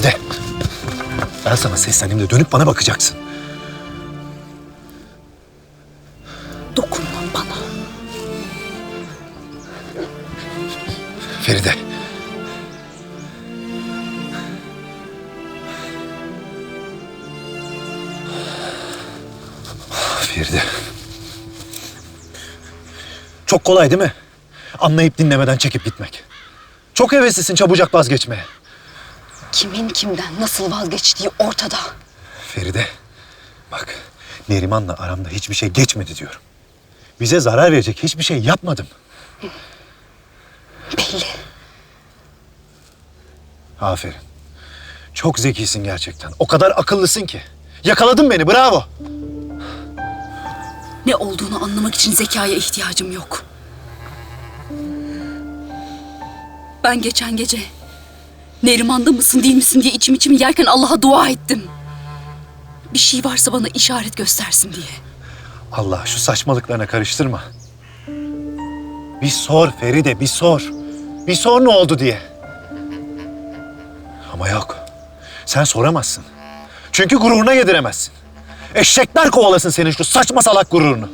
Feride. Ben sana seslendiğimde dönüp bana bakacaksın. Dokunma bana. Feride. Feride. Çok kolay değil mi? Anlayıp dinlemeden çekip gitmek. Çok heveslisin çabucak vazgeçmeye. Kimin kimden nasıl vazgeçtiği ortada. Feride, bak Neriman'la aramda hiçbir şey geçmedi diyorum. Bize zarar verecek hiçbir şey yapmadım. Belli. Aferin. Çok zekisin gerçekten. O kadar akıllısın ki. Yakaladın beni, bravo. Ne olduğunu anlamak için zekaya ihtiyacım yok. Ben geçen gece Neriman'da mısın değil misin diye içim içimi yerken Allah'a dua ettim. Bir şey varsa bana işaret göstersin diye. Allah şu saçmalıklarına karıştırma. Bir sor Feride, bir sor. Bir sor ne oldu diye. Ama yok. Sen soramazsın. Çünkü gururuna yediremezsin. Eşekler kovalasın senin şu saçma salak gururunu.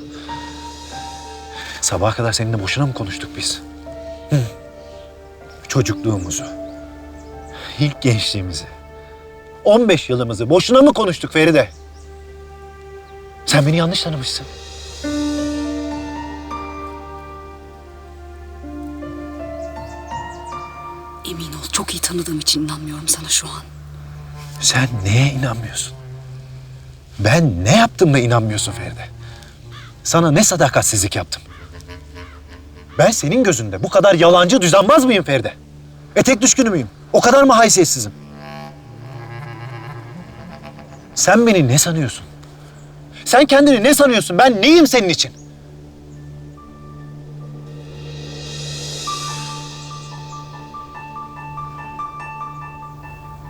Sabaha kadar seninle boşuna mı konuştuk biz? Hı? Çocukluğumuzu, ilk gençliğimizi, 15 yılımızı boşuna mı konuştuk Feride? Sen beni yanlış tanımışsın. Emin ol, çok iyi tanıdığım için inanmıyorum sana şu an. Sen neye inanmıyorsun? Ben ne yaptım da inanmıyorsun Feride? Sana ne sadakatsizlik yaptım? Ben senin gözünde bu kadar yalancı, düzenbaz mıyım Feride? Etek düşkünü müyüm? O kadar mı haysiyetsizim? Sen beni ne sanıyorsun? Sen kendini ne sanıyorsun? Ben neyim senin için?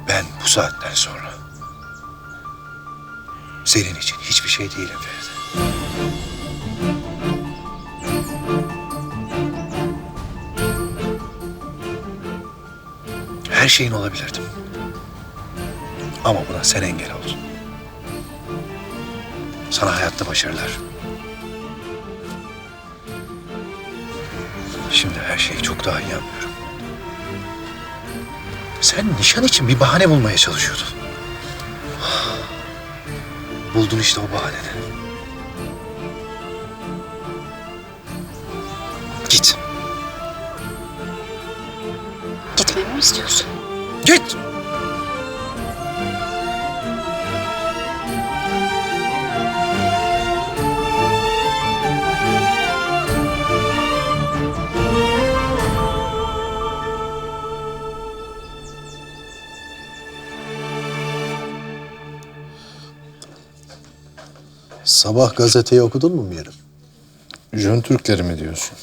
Ben bu saatten sonra senin için hiçbir şey değilim Feride. Her şeyin olabilirdim. Ama buna sen engel oldun. Sana hayatta başarılar. Şimdi her şeyi çok daha iyi anlıyorum. Sen nişan için bir bahane bulmaya çalışıyordun. Buldun işte o bahaneni. Git. Gitmemi mi istiyorsun? Git! Sabah gazeteyi okudun mu Mirim? Jön Türkleri mi diyorsun?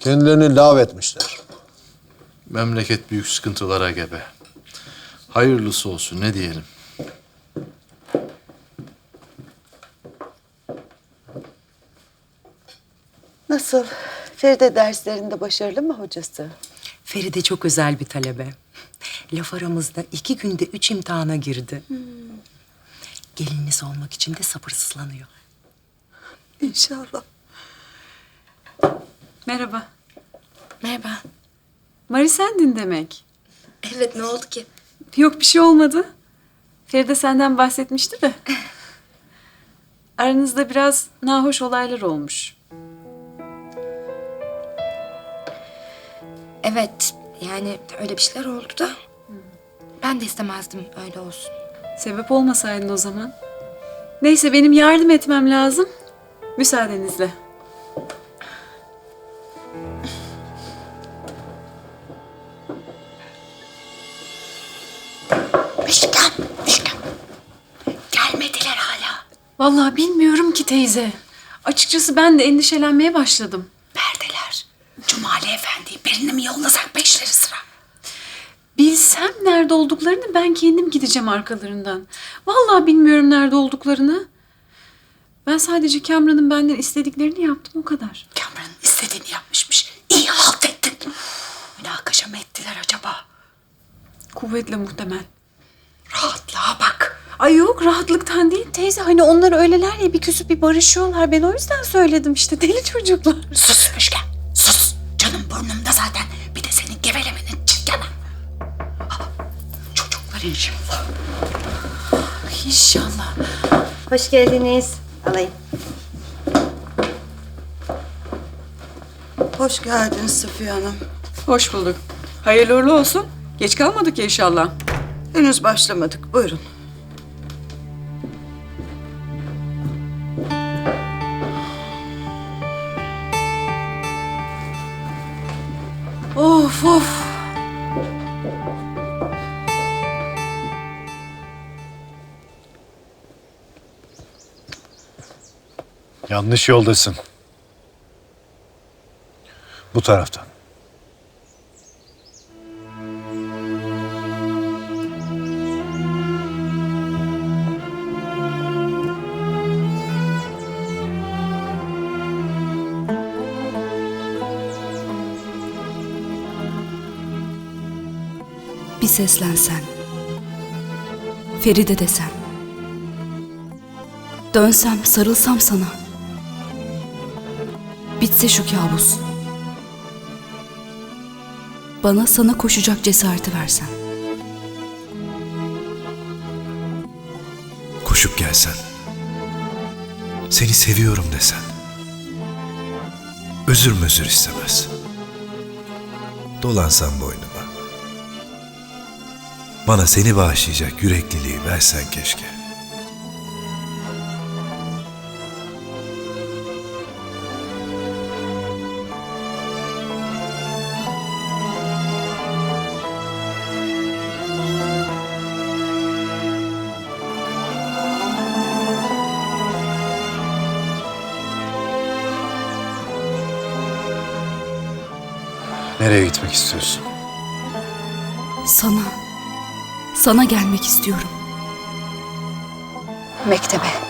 Kendilerini lav etmişler. Memleket büyük sıkıntılara gebe. Hayırlısı olsun ne diyelim. Nasıl? Feride derslerinde başarılı mı hocası? Feride çok özel bir talebe. Laf aramızda 2 günde 3 imtihana girdi. Gelininiz olmak için de sabırsızlanıyor. İnşallah. Merhaba. Merhaba. Mari sendin demek. Evet, ne oldu ki? Yok bir şey olmadı. Feride senden bahsetmişti de. Aranızda biraz nahoş olaylar olmuş. Evet, yani öyle bir şeyler oldu da. Ben de istemezdim öyle olsun. Sebep olmasaydın o zaman. Neyse benim yardım etmem lazım. Müsaadenizle. Müşkem. Gelmediler hala. Vallahi bilmiyorum ki teyze. Açıkçası ben de endişelenmeye başladım. Neredeler? Cumali Efendi'yi birini mi yollasak peşleri sıra? Bilsem nerede olduklarını ben kendim gideceğim arkalarından. Vallahi bilmiyorum nerede olduklarını. Ben sadece Kamran'ın benden istediklerini yaptım o kadar. Kamran'ın istediğini yapmışmış. İyi halt ettin. Münakaşa mı ettiler acaba? Kuvvetle muhtemel. Rahatlığa bak. Ay yok, rahatlıktan değil teyze. Hani onlar öyleler ya, bir küsüp bir barışıyorlar. Ben o yüzden söyledim işte, deli çocuklar. Sus Müjgan, sus. Canım burnumda zaten. Bir de senin gevelemenin çirkene. Çocuklar inşallah. İnşallah. Hoş geldiniz. Alayım. Hoş geldiniz Safiye Hanım. Hoş bulduk. Hayırlı uğurlu olsun. Geç kalmadık ya inşallah. Henüz başlamadık. Buyurun. Of of. Yanlış yoldasın. Bu taraftan. Bir seslensen. Feride desem. Dönsem, sarılsam sana. Bitse şu kabus. Bana sana koşacak cesareti versen. Koşup gelsen. Seni seviyorum desen. Özür istemez. Dolansan boynuma. Bana seni bağışlayacak yürekliliği versen keşke. Nereye gitmek istiyorsun? Sana. Sana gelmek istiyorum. Mektebe.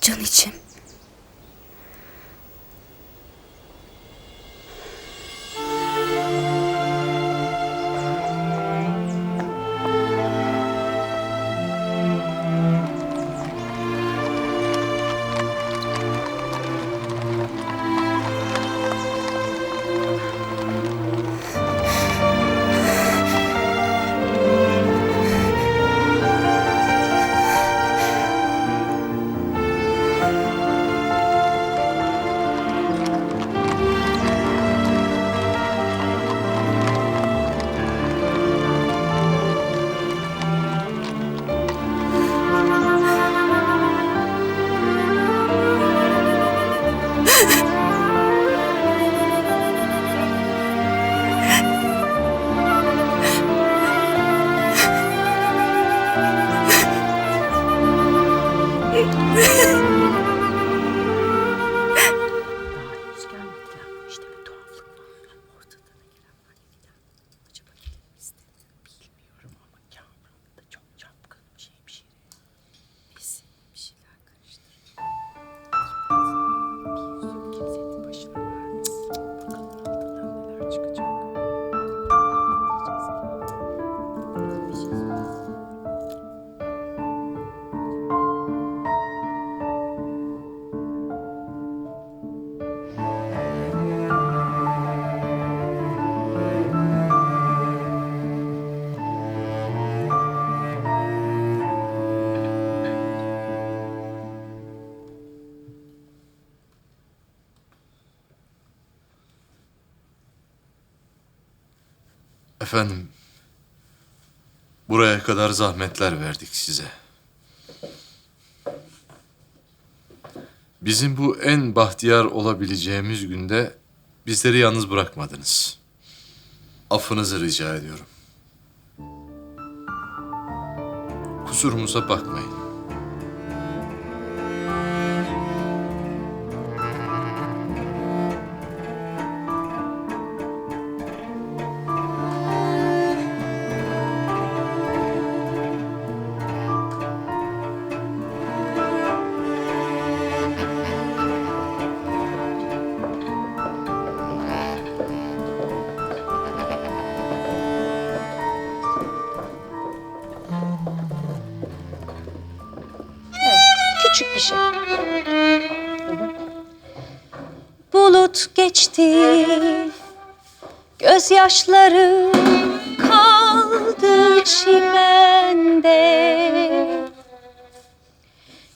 Can içim. Efendim, buraya kadar zahmetler verdik size. Bizim bu en bahtiyar olabileceğimiz günde bizleri yalnız bırakmadınız. Affınızı rica ediyorum. Kusurumuza bakmayın. Küçük bir şey. Bulut geçti, gözyaşları kaldı çimende.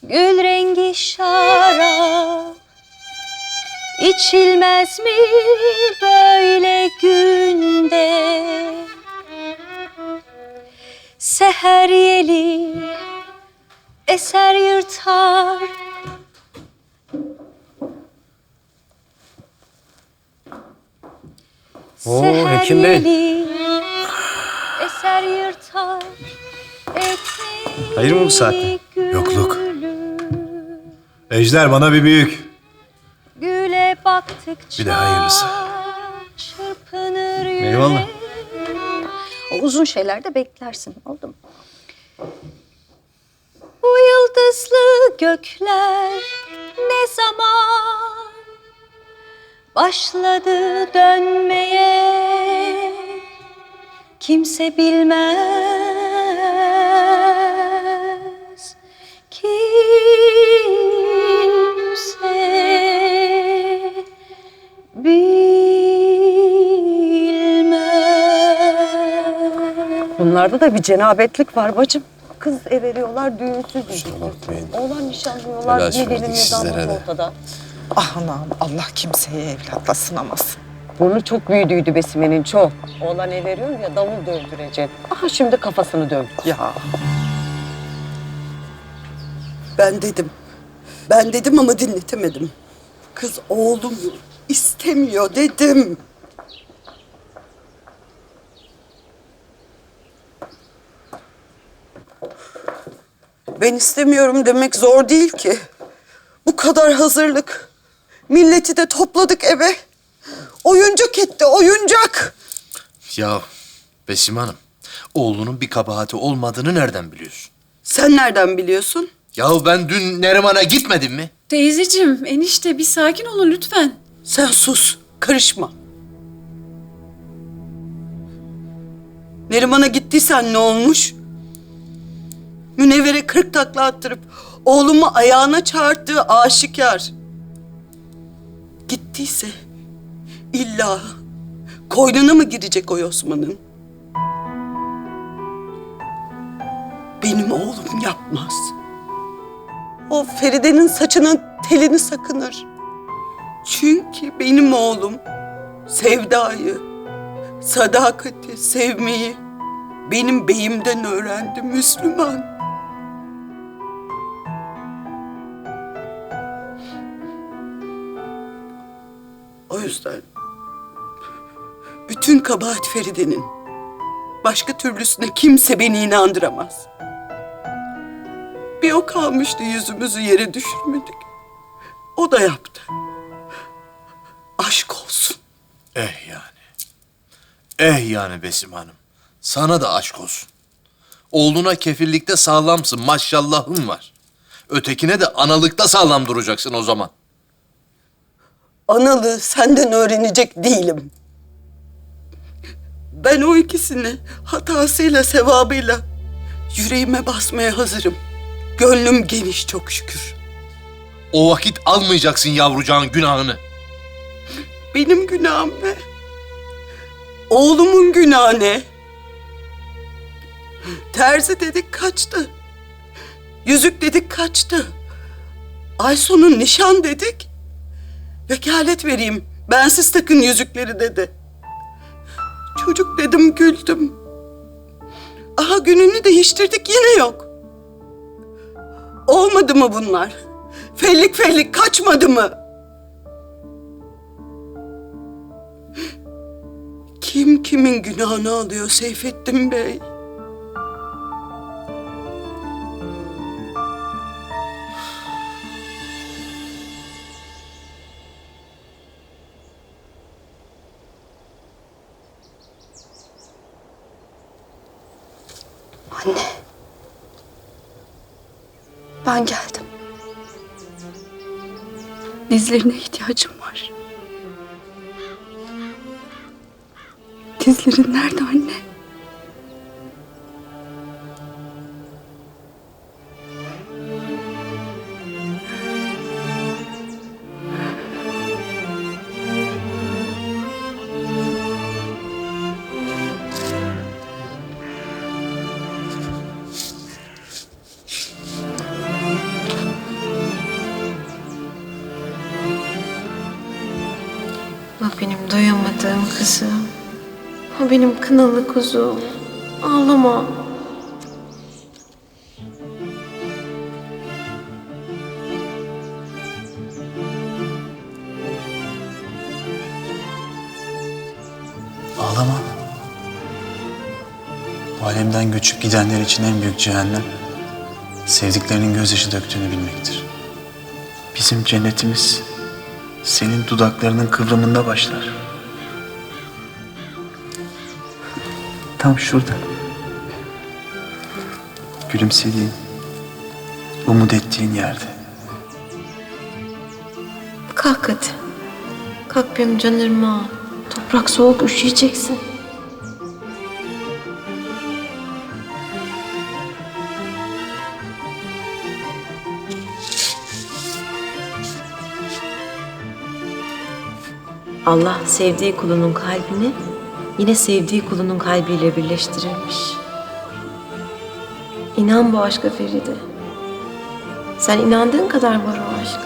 Gül rengi şarap içilmez mi böyle günde? Seher yeli eser yırtar. Hekim Bey. Yeli eser yırtar. Hayır mı bu saatte? Yokluk. Ejder bana bir büyük. Güle baktıkça Bir de hayırlısı. çırpınır yürek. Eyvallah. O uzun şeyler de beklersin, oldu mu? Bu yıldızlı gökler ne zaman başladı dönmeye, kimse bilmez, kimse bilmez. Bunlarda da bir cenabetlik var bacım. Kız everiyorlar, düğünsüz düğünsüz. Oğlan nişanlıyorlar, Telaş ne verdik gelin ne sizlere damat de. ortada. Ah anam, Allah kimseye evlatla sınamasın. Burnu çok büyüdüydü Besime'nin, çok. Oğlan everiyor ya, davul dövdürecek. Aha şimdi kafasını dövdü. Ya Ben dedim ama dinletemedim. Kız oğlum istemiyor dedim. Ben istemiyorum demek zor değil ki. Bu kadar hazırlık. Milleti de topladık eve. Oyuncak etti, oyuncak. Ya Besim Hanım, oğlunun bir kabahati olmadığını nereden biliyorsun? Sen nereden biliyorsun? Ya ben dün Neriman'a gitmedim mi? Teyzeciğim, enişte bir sakin olun lütfen. Sen sus, karışma. Neriman'a gittiysen ne olmuş? Münevvere 40 takla attırıp oğlumu ayağına çağırttığı aşikar. Gittiyse illa koynuna mı girecek o Osman'ın? Benim oğlum yapmaz. O Feride'nin saçının telini sakınır. Çünkü benim oğlum sevdayı, sadakati, sevmeyi benim beyimden öğrendi Müslüman. O yüzden bütün kabahat Feride'nin. Başka türlüsüne kimse beni inandıramaz. Bir o kalmıştı yüzümüzü yere düşürmedik. O da yaptı. Aşk olsun. Eh yani. Eh yani Besim Hanım. Sana da aşk olsun. Oğluna kefillikte sağlamsın, maşallahın var. Ötekine de analıkta sağlam duracaksın o zaman. Analığı senden öğrenecek değilim. Ben o ikisini hatasıyla sevabıyla yüreğime basmaya hazırım. Gönlüm geniş çok şükür. O vakit almayacaksın yavrucağın günahını. Benim günahım ne? Oğlumun günahı ne? Terzi dedik kaçtı. Yüzük dedik kaçtı. Ay sonu nişan dedik. Vekalet vereyim, bensiz takın yüzükleri dedi. Çocuk dedim güldüm. Aha gününü değiştirdik yine yok. Olmadı mı bunlar? Fellik fellik kaçmadı mı? Kim kimin günahını alıyor Seyfettin Bey? Anne. Ben geldim. Dizlerine ihtiyacım var. Dizlerin nerede anne? O benim doyamadığım kızım. O benim kınalı kuzum. Ağlama. Ağlama. Bu alemden göçüp gidenler için en büyük cehennem, sevdiklerinin gözyaşı döktüğünü bilmektir. Bizim cennetimiz senin dudaklarının kıvrımında başlar. Tam şurada. Gülümsediğin, umut ettiğin yerde. Kalk hadi. Kalk benim canırma. Toprak soğuk, üşüyeceksin. Allah sevdiği kulunun kalbini yine sevdiği kulunun kalbiyle birleştirirmiş. İnan bu aşka Feride. Sen inandığın kadar var o aşk.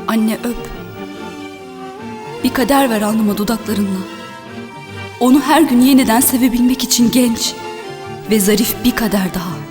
Anne öp. Bir kader ver alnıma dudaklarınla. Onu her gün yeniden sevebilmek için genç ve zarif bir kader daha.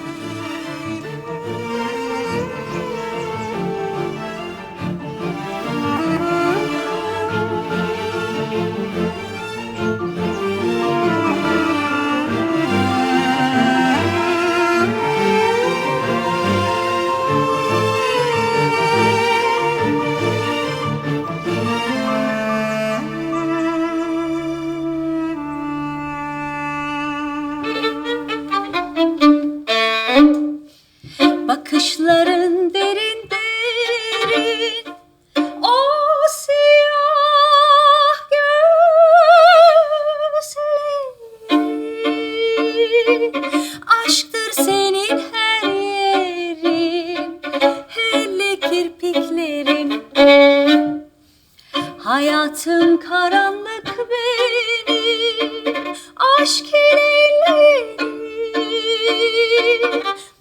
Hayatım karanlık benim, aşk ileri.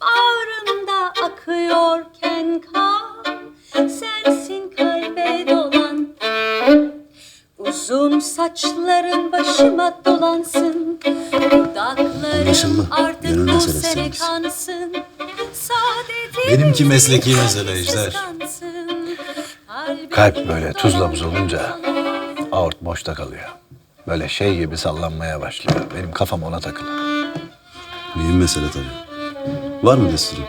Bağrımda akıyorken kan, sensin kalbe dolan. Uzun saçların başıma dolansın, dudaklarım Anlaşıldı. artık Gönül bu meselesi sene demiş. kansın. Saadetimiz Benimki mesleki mesele Ejder. kansın. Kalp böyle tuzla buz olunca aort boşta kalıyor. Böyle şey gibi sallanmaya başlıyor. Benim kafam ona takılı. Mühim mesele tabii. Var mı desturun?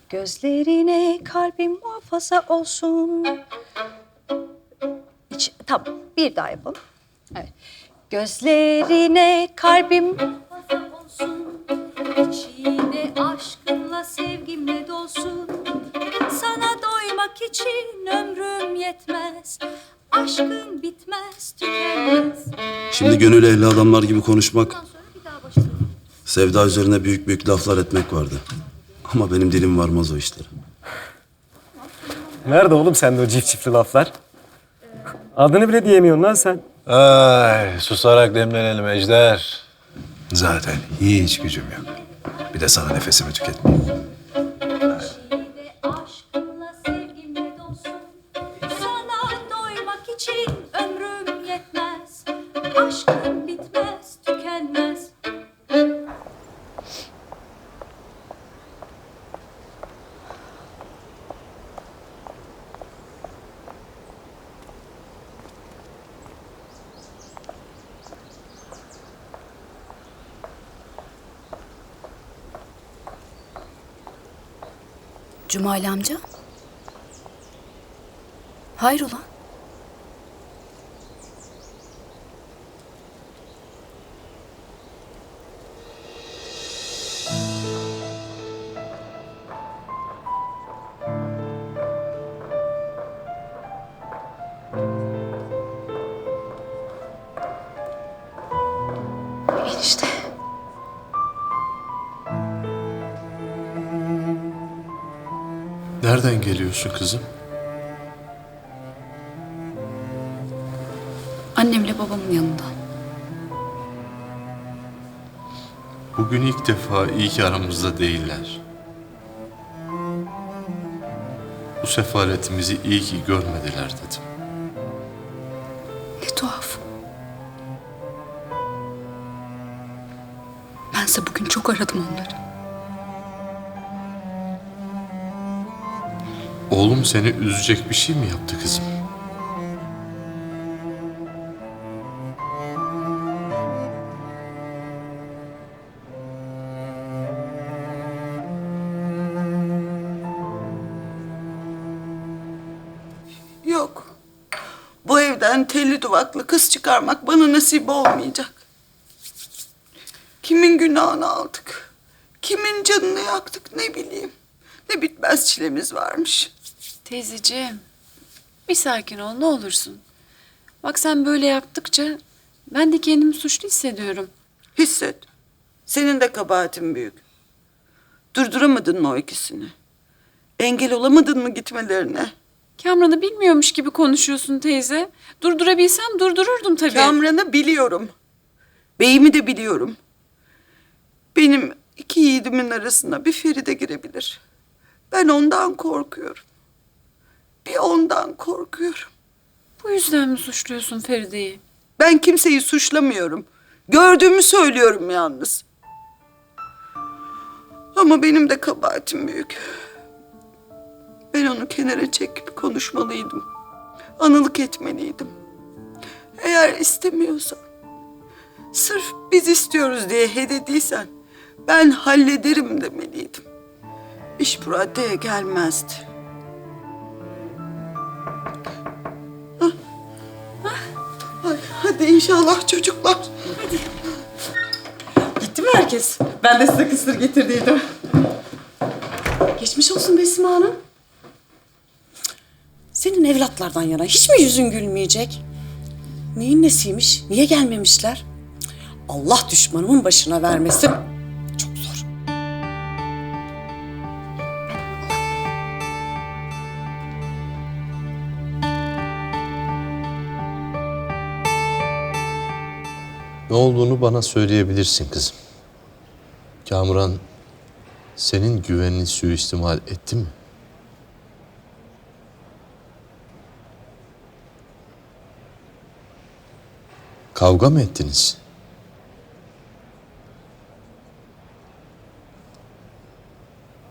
Gözlerine kalbim muhafaza olsun. Tamam, bir daha yapalım. Evet. Gözlerine kalbim muhafaza olsun. İçine aşkınla sevgimle dolsun. Sana doymak için ömrüm yetmez. Aşkım bitmez, tükenmez. Şimdi gönül ehli adamlar gibi konuşmak, sevda üzerine büyük büyük laflar etmek vardı. Ama benim dilim varmaz o işlere. Nerede oğlum sende o çiftli laflar? Adını bile diyemiyorsun lan sen. Ay, susarak demlenelim Ejder. Zaten hiç gücüm yok. Bir de sana nefesimi tüketmeyeyim. İçine aşkınla sevgimle dolsun. Sana doymak için ömrüm yetmez. Aşkım bitmez, tükenmez. Cumali amca? Hayrola? Enişte. Nereden geliyorsun kızım? Annemle babamın yanında. Bugün ilk defa iyi ki aramızda değiller. Bu sefaletimizi iyi ki görmediler dedim. Ne tuhaf. Bense bugün çok aradım onları. Oğlum seni üzecek bir şey mi yaptı kızım? Yok. Bu evden telli duvaklı kız çıkarmak bana nasip olmayacak. Kimin günahını aldık? Kimin canını yaktık ne bileyim. Ne bitmez çilemiz varmış. Teyzeciğim, bir sakin ol ne olursun. Bak sen böyle yaptıkça ben de kendimi suçlu hissediyorum. Hisset. Senin de kabahatin büyük. Durduramadın mı o ikisini? Engel olamadın mı gitmelerine? Kamran'ı bilmiyormuş gibi konuşuyorsun teyze. Durdurabilsem durdururdum tabii. Kamran'ı biliyorum. Beyimi de biliyorum. Benim iki yiğidimin arasına bir Feride girebilir. Ben ondan korkuyorum. Bir ondan korkuyorum. Bu yüzden mi suçluyorsun Feride'yi? Ben kimseyi suçlamıyorum. Gördüğümü söylüyorum yalnız. Ama benim de kabahatim büyük. Ben onu kenara çekip konuşmalıydım. Anılık etmeliydim. Eğer istemiyorsan, sırf biz istiyoruz diye hedediysen, ben hallederim demeliydim. İş bu raddeye gelmezdi. Hadi inşallah çocuklar. Gitti mi herkes? Ben de size kısır getirdiydim. Geçmiş olsun Besime Hanım. Senin evlatlardan yana hiç mi yüzün gülmeyecek? Neyin nesiymiş? Niye gelmemişler? Allah düşmanımın başına vermesin. Çok zor. Ne olduğunu bana söyleyebilirsin kızım. Kamuran senin güvenini suistimal etti mi? Kavga mı ettiniz?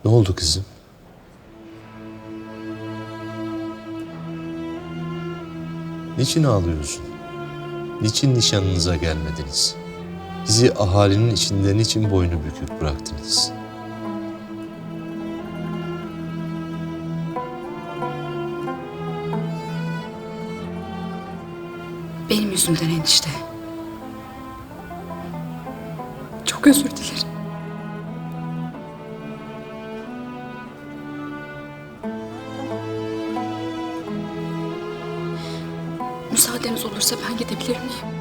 Ne oldu kızım? Niçin ağlıyorsun? Niçin nişanınıza gelmediniz? Bizi ahalinin içinde niçin boynu bükük bıraktınız? Benim yüzümden enişte. Çok özür dilerim. Müsaadeniz olursa ben gidebilir miyim?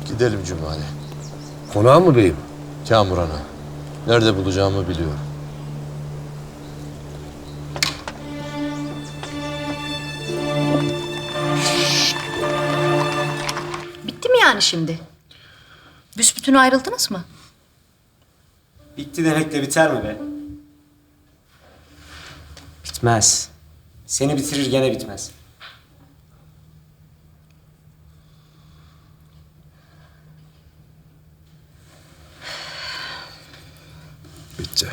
Gidelim Cumali. Konağa mı beyim? Kamuran'a. Nerede bulacağımı biliyorum. Bitti mi yani şimdi? Büsbütün ayrıldınız mı? Bitti demek de biter mi be? Bitmez. Seni bitirir gene bitmez. Bitti.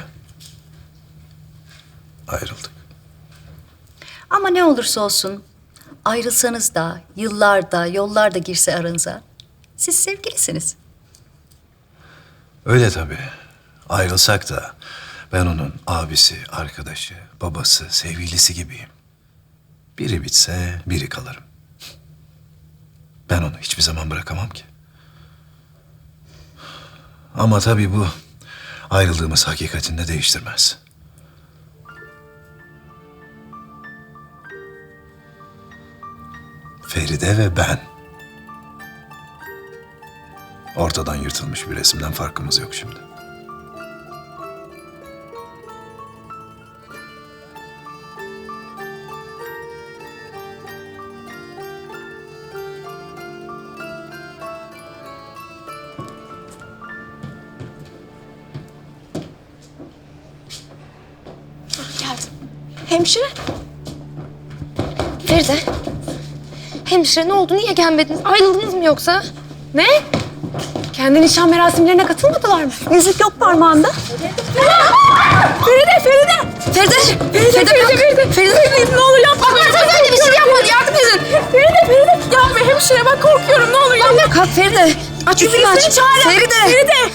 Ayrıldık. Ama ne olursa olsun ayrılsanız da, yıllarda, yollar da girse aranıza, siz sevgilisiniz. Öyle tabii. Ayrılsak da ben onun abisi, arkadaşı, babası, sevgilisi gibiyim. Biri bitse biri kalırım. Ben onu hiçbir zaman bırakamam ki. Ama tabii bu ayrıldığımız hakikatini de değiştirmez. Feride ve ben. Ortadan yırtılmış bir resimden farkımız yok şimdi. Geldim. Hemşire. Feride. Hemşire ne oldu? Niye gelmediniz? Ayrıldınız mı yoksa? Ne? Kendi nişan merasimlerine katılmadılar mı? Yüzük yok parmağında. Feride! Feride, ne olur yapma. Bak öyle bir şey yapmadı. Yardım edin. Feride! Yapma hemşire, ben korkuyorum, ne olur yapma. Kalk Feride. Aç üstünü aç. Feride.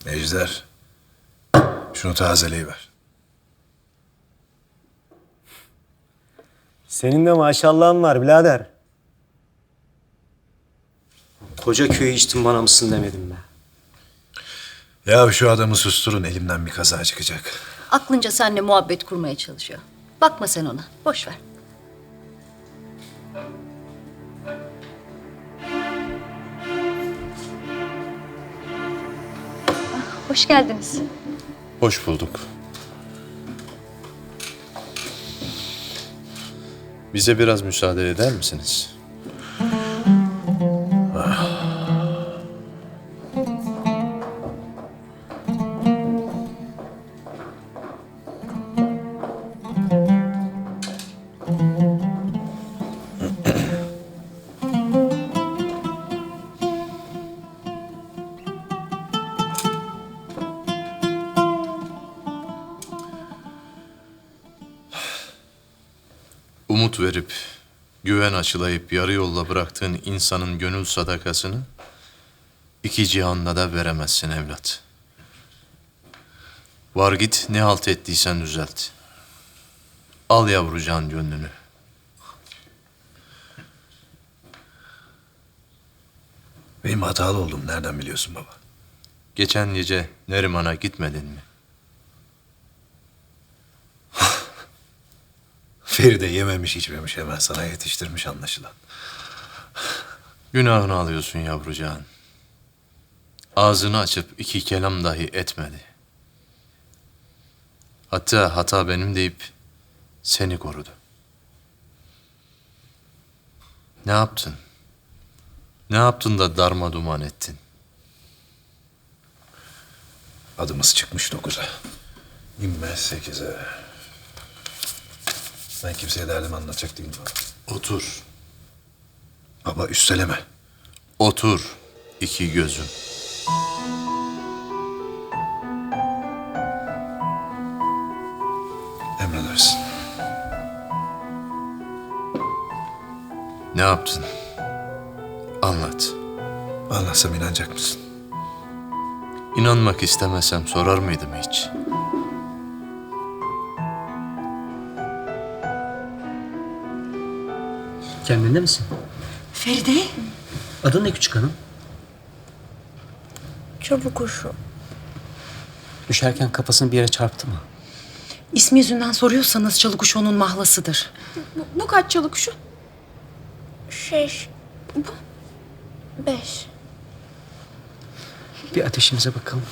Ejder, şunu tazeleyiver. Senin de maşallahın var birader. Koca köyü içtin bana mısın demedim be. Ya şu adamı susturun, elimden bir kaza çıkacak. Aklınca seninle muhabbet kurmaya çalışıyor. Bakma sen ona, boş ver. Hoş geldiniz. Hoş bulduk. Bize biraz müsaade eder misiniz? Umut verip, güven aşılayıp yarı yolda bıraktığın insanın gönül sadakasını iki cihanla da veremezsin evlat. Var git ne halt ettiysen düzelt. Al yavrucağın gönlünü. Benim hatalı olduğumu nereden biliyorsun baba? Geçen gece Neriman'a gitmedin mi? Feride yememiş içmemiş hemen sana yetiştirmiş anlaşılan. Günahını alıyorsun yavrucağın. Ağzını açıp iki kelam dahi etmedi. Hatta hata benim deyip seni korudu. Ne yaptın? Ne yaptın da darma duman ettin? Adımız çıkmış 9'a. İnmez 8'e. Ben kimseye derdimi anlatacak değilim baba. Otur. Baba üsteleme. Otur iki gözüm. Emredersin. Ne yaptın? Anlat. Anlatsam inanacak mısın? İnanmak istemesem sorar mıydım hiç? Kendinde misin? Feride. Adın ne küçük hanım? Çabuk kuşu. Düşerken kafasını bir yere çarptı mı? İsmi yüzünden soruyorsanız Çalıkuş onun mahlasıdır. Bu kaç çalı kuşu? 6. Bu 5. Bir ateşimize bakalım.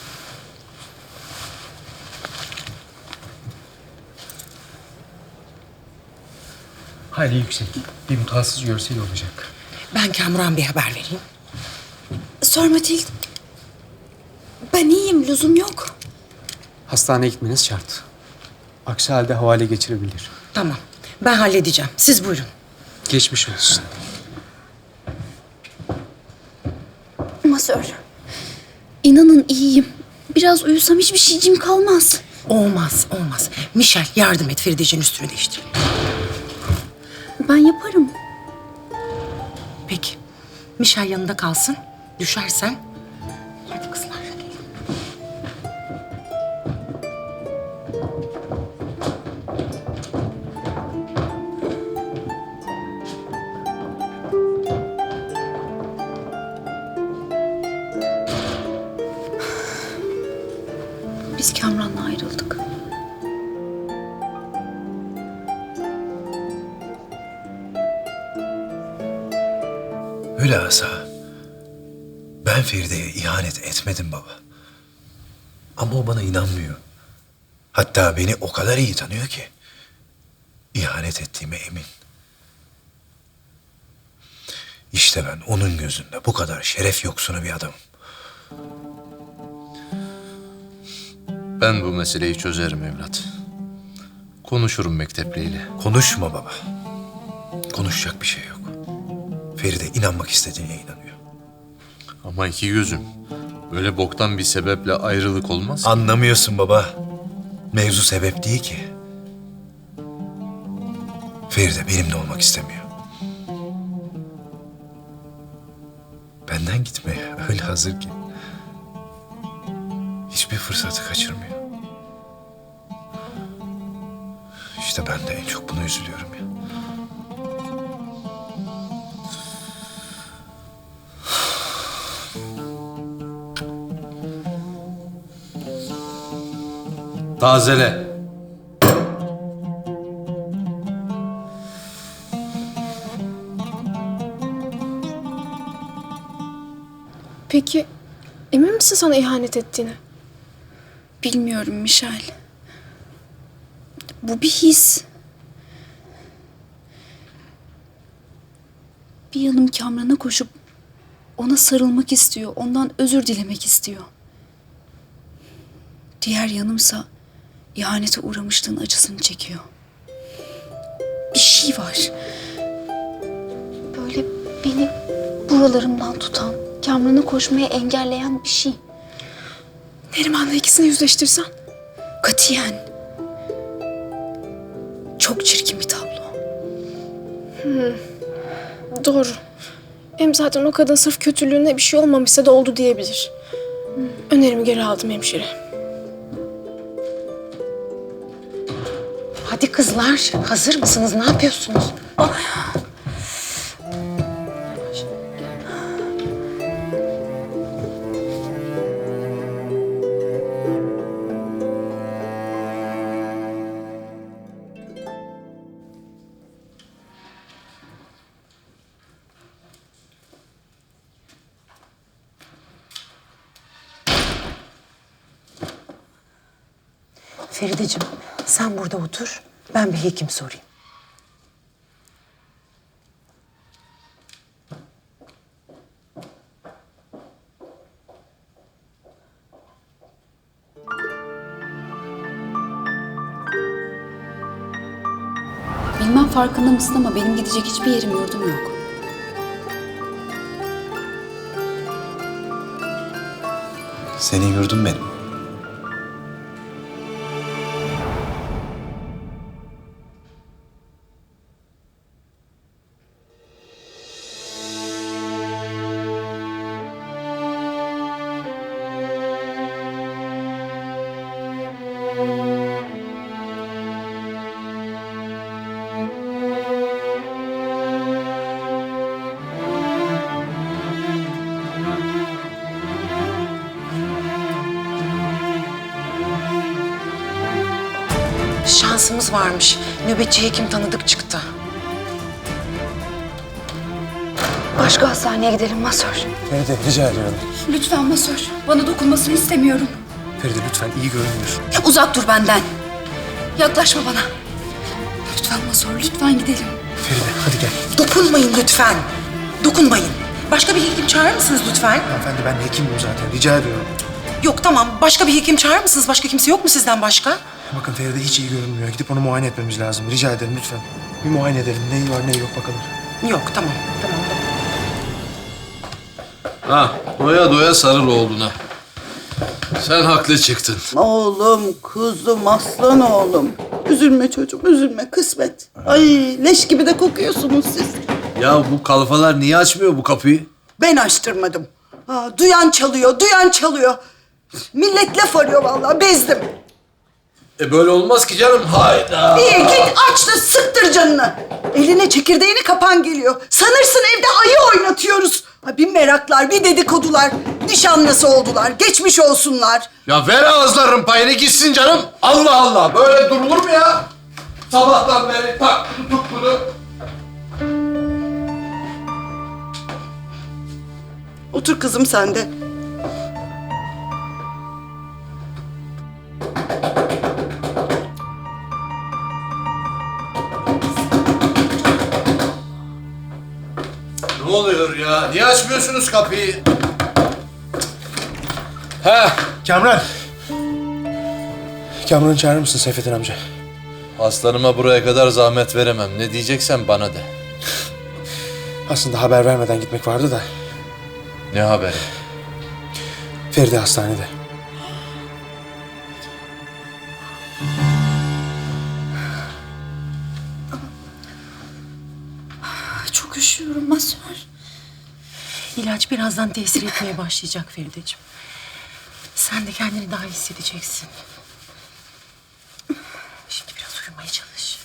Hayli yüksek. Bir mutasız görsel olacak. Ben Kamuran Bey'e haber vereyim. Sor Matilde. Ben iyiyim, lüzum yok. Hastaneye gitmeniz şart. Aksi halde havale geçirebilir. Tamam. Ben halledeceğim. Siz buyurun. Geçmiş olsun. Masör. İnanın iyiyim. Biraz uyusam hiçbir şeycim kalmaz. Olmaz, olmaz. Michel yardım et Feride'cinin üstünü değiştir. Ben yaparım. Peki. Michel yanında kalsın. Düşersen. Hadi kızlar. Biz Kamran'la ayrıldık. Hülasa. Ben Feride'ye ihanet etmedim baba. Ama o bana inanmıyor. Hatta beni o kadar iyi tanıyor ki ihanet ettiğime emin. İşte ben onun gözünde bu kadar şeref yoksunu bir adamım. Ben bu meseleyi çözerim evlat. Konuşurum mektepliyle. Konuşma baba. Konuşacak bir şey yok. Feride inanmak istediğine inanıyor. Ama iki gözüm. Böyle boktan bir sebeple ayrılık olmaz. Anlamıyorsun baba. Mevzu sebep değil ki. Feride benimle olmak istemiyor. Benden gitmeye öyle hazır ki. Hiçbir fırsatı kaçırmıyor. İşte ben de en çok buna üzülüyorum ya. Tazele. Peki emin misin sana ihanet ettiğine? Bilmiyorum Michel. Bu bir his. Bir yanım Kamran'a koşup ona sarılmak istiyor. Ondan özür dilemek istiyor. Diğer yanımsa ihanete uğramışlığın acısını çekiyor. Bir şey var. Böyle beni buralarımdan tutan, Kamran'a koşmaya engelleyen bir şey. Neriman'la ikisini yüzleştirsen? Katiyen. Çok çirkin bir tablo. Doğru. Hem zaten o kadın sırf kötülüğüne bir şey olmamışsa da oldu diyebilir. Önerimi geri aldım hemşire. Hadi kızlar, hazır mısınız? Ne yapıyorsunuz? Ferideciğim, sen burada otur. Ben bir hekim sorayım. Bilmem farkında mısın ama benim gidecek hiçbir yerim yurdum yok. Senin yurdun benim. Şansımız varmış. Nöbetçi hekim tanıdık çıktı. Başka hastaneye gidelim masör. Feride rica ediyorum. Lütfen masör. Bana dokunmasını istemiyorum. Feride lütfen iyi görünmüyorsun. Uzak dur benden. Yaklaşma bana. Lütfen masör, lütfen gidelim. Feride hadi gel. Dokunmayın lütfen. Dokunmayın. Başka bir hekim çağırır mısınız lütfen? Hanımefendi ben hekimim zaten rica ediyorum. Yok tamam. Başka bir hekim çağırır mısınız? Başka kimse yok mu sizden başka? Bakın Feride hiç iyi görünmüyor. Gidip onu muayene etmemiz lazım. Rica ederim lütfen. Bir muayene edelim. Neyi var neyi yok bakalım. Yok tamam. Tamam. Ha, doya doya sarıl oğluna. Sen haklı çıktın. Oğlum, kuzum, aslan oğlum. Üzülme çocuğum, üzülme. Kısmet. Ay leş gibi de kokuyorsunuz siz. Ya bu kalfalar niye açmıyor bu kapıyı? Ben açtırmadım. Ha, duyan çalıyor, duyan çalıyor. Millet laf arıyor vallahi, bezdim. Böyle olmaz ki canım. Hayda. İyi git aç da sıktır canını. Eline çekirdeğini kapan geliyor. Sanırsın evde ayı oynatıyoruz. Ha, bir meraklar, bir dedikodular. Nişanlısı oldular, geçmiş olsunlar. Ya ver ağızların payını gitsin canım. Allah Allah. Böyle durulur mu ya? Sabahtan beri tak tutup bunu. Otur kızım sen de. Ne oluyor ya? Niye açmıyorsunuz kapıyı? He. Kamran. Kamran'ı çağırır mısın Seyfettin amca? Aslanıma buraya kadar zahmet veremem. Ne diyeceksen bana de. Aslında haber vermeden gitmek vardı da. Ne haberi? Feride hastanede. Çok üşüyorum masör. İlaç birazdan tesir etmeye başlayacak Ferideciğim. Sen de kendini daha iyi hissedeceksin. Şimdi biraz uyumaya çalış.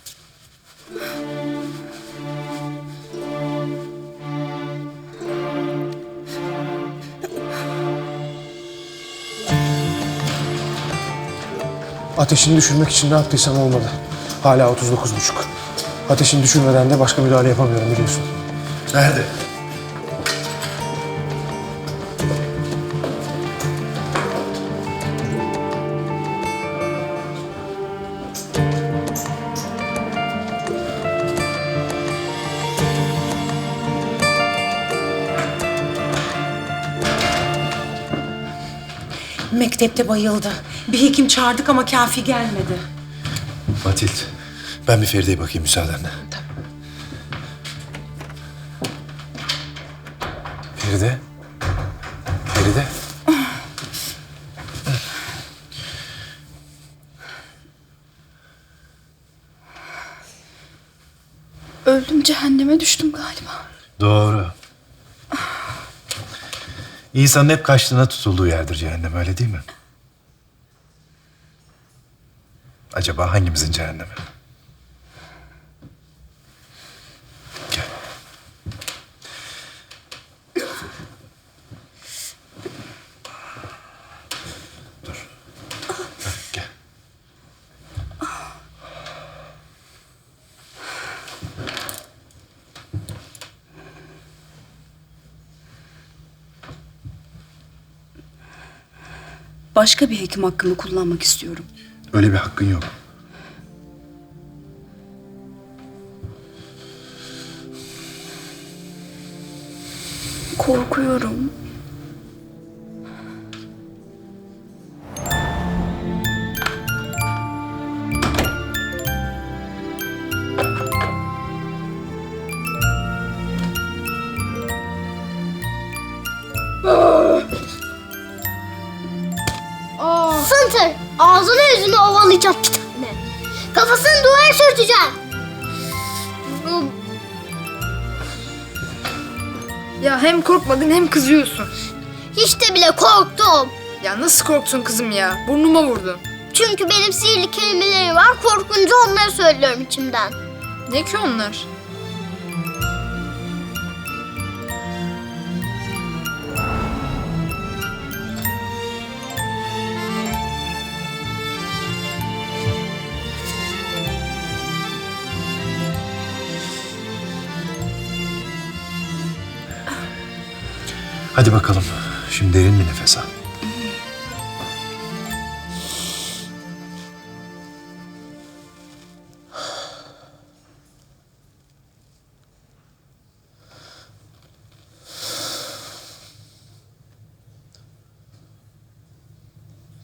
Ateşini düşürmek için ne yaptıysam olmadı. Hala 39,5. Ateşini düşürmeden de başka müdahale yapamıyorum biliyorsun. Nerede? Mektepte bayıldı. Bir hekim çağırdık ama kafi gelmedi. Matild, ben bir Feride'ye bakayım müsaadenle. Feride? Feride? Öldüm, cehenneme düştüm galiba. Doğru. İnsanın hep kaçtığına tutulduğu yerdir cehennem, öyle değil mi? Acaba hangimizin cehennemi? Gel. Dur. Heh, gel. Başka bir hekim hakkımı kullanmak istiyorum. Öyle bir hakkın yok. Korkuyorum. Sıntır, ağzını yüzünü ovalayacağım bir tane. Kafasını duvara sürteceğim. Ya hem korkmadın hem kızıyorsun. Hiç de bile korktum. Ya nasıl korktun kızım ya? Burnuma vurdun. Çünkü benim sihirli kelimelerim var. Korkunca onları söylüyorum içimden. Ne ki onlar? Hadi bakalım. Şimdi derin bir nefes al.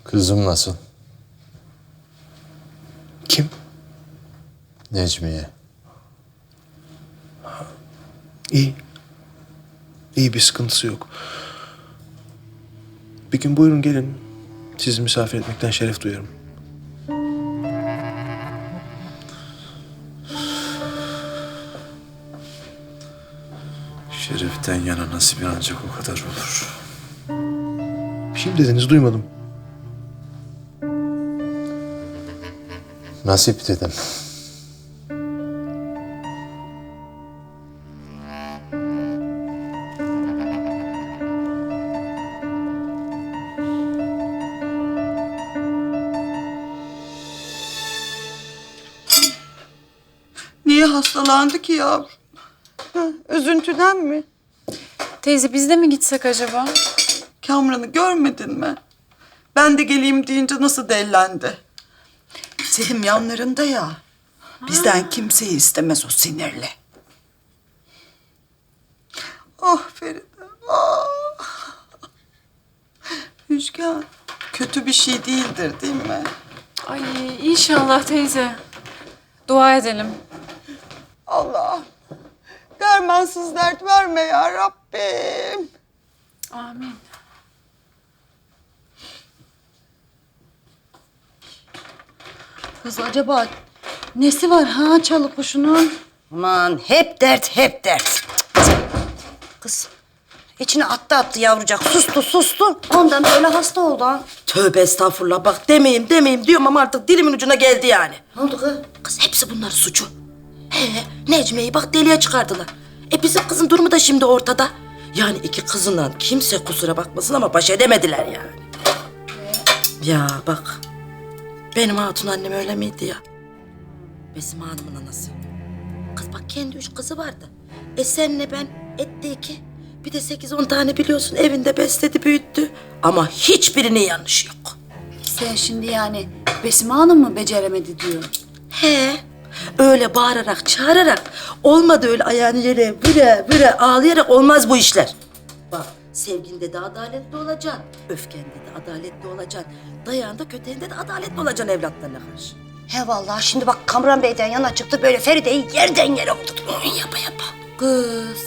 Kızım nasıl? Kim? Necmiye. İyi. İyi, bir sıkıntısı yok. Bir gün buyurun gelin. Sizi misafir etmekten şeref duyarım. Şereften yana nasibi ancak o kadar olur. Bir şey mi dediniz, duymadım. Nasip dedim. Niye hastalandı ki yavrum? Üzüntüden mi? Teyze biz de mi gitsek acaba? Kamran'ı görmedin mi? Ben de geleyim deyince nasıl dellendi. Selim yanlarında ya. Bizden kimseyi istemez o sinirli. Ah Feride, ah. Müjgan, kötü bir şey değildir değil mi? Ay inşallah teyze. Dua edelim. Allah, dermansız dert verme ya Rabbim. Amin. Kız acaba nesi var ha çalı kuşunun? Aman hep dert, hep dert. Kız içine attı yavrucak, sustu. Ondan böyle hasta oldu ha. Tövbe estağfurullah, bak demeyeyim diyorum ama artık dilimin ucuna geldi yani. Ne oldu kız? Kız hepsi bunların suçu. Necmiye'yi bak deliye çıkardılar. Bizim kızın durumu da şimdi ortada. Yani iki kızından kimse kusura bakmasın ama baş edemediler yani. Ya bak, benim hatun annem öyle miydi ya? Besim Hanım'ın anası. Kız bak kendi 3 kızı vardı. Senle ben etti 2. Bir de 8-10 tane biliyorsun evinde besledi büyüttü. Ama hiçbirinin yanlışı yok. Sen şimdi yani Besime Hanım mı beceremedi diyor? He, öyle bağırarak, çağırarak, olmadı öyle ayağını yere vıra ağlayarak olmaz bu işler. Bak, sevginde de adaletli olacaksın, öfkende de adaletli olacaksın, dayağında köteğinde de adaletli olacaksın evlatlarına karşı. He vallahi şimdi bak Kamran Bey'den yana çıktı böyle Feride'yi yerden yere oturdu. Yapa. Kız,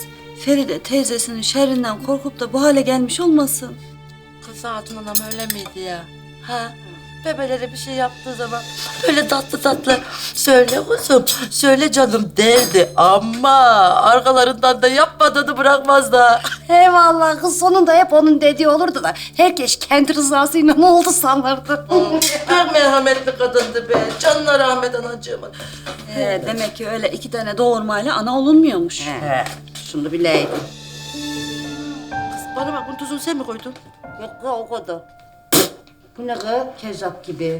Feride teyzesinin şerrinden korkup da bu hale gelmiş olmasın? Kız hatun anam öyle miydi ya? Ha? bebeleri bir şey yaptığı zaman böyle tatlı tatlı söyle kuzum, söyle canım derdi ama arkalarından da yapmadığını bırakmaz da. Eyvallah kız, sonunda hep onun dediği olurdu da herkes kendi rızasıyla ne oldu sanırdı. Pek merhametli kadındı be. Canına rahmet anacığımın. Demek ki öyle 2 tane doğurmayla ana olunmuyormuş. Şunu bileydin. Kız bana bak, bunun tuzunu sen mi koydun? Yok kız, o kadar. Bu ne kız? Kezzap gibi.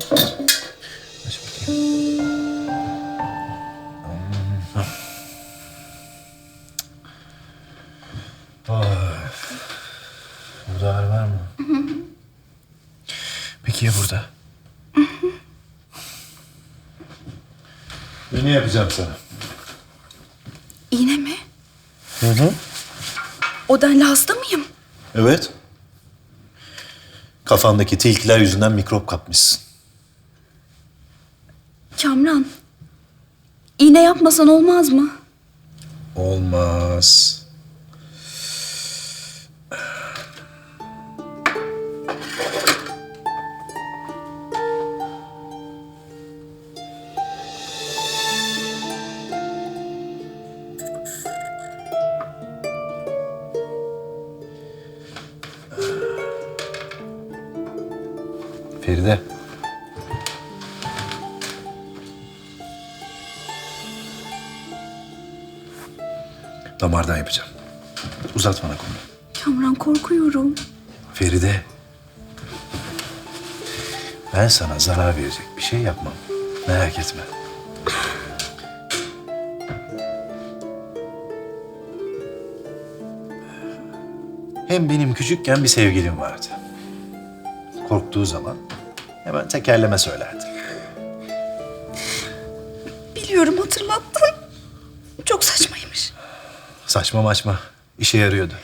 Burada ağrı var mı? Peki ya burada? Ne yapacağım sana? İğne mi? Hı hı. O denli hasta mıyım? Evet. Kafandaki tilkiler yüzünden mikrop kapmışsın. Kamran, iğne yapmasan olmaz mı? Olmaz. Feride. Damardan yapacağım. Uzat bana konu. Kamran, korkuyorum. Feride. Ben sana zarar verecek bir şey yapmam. Merak etme. Hem benim küçükken bir sevgilim vardı. Korktuğu zaman hemen tekerleme söylerdi. Biliyorum, hatırlattın. Çok saçmaymış. Saçma maçma. İşe yarıyordu.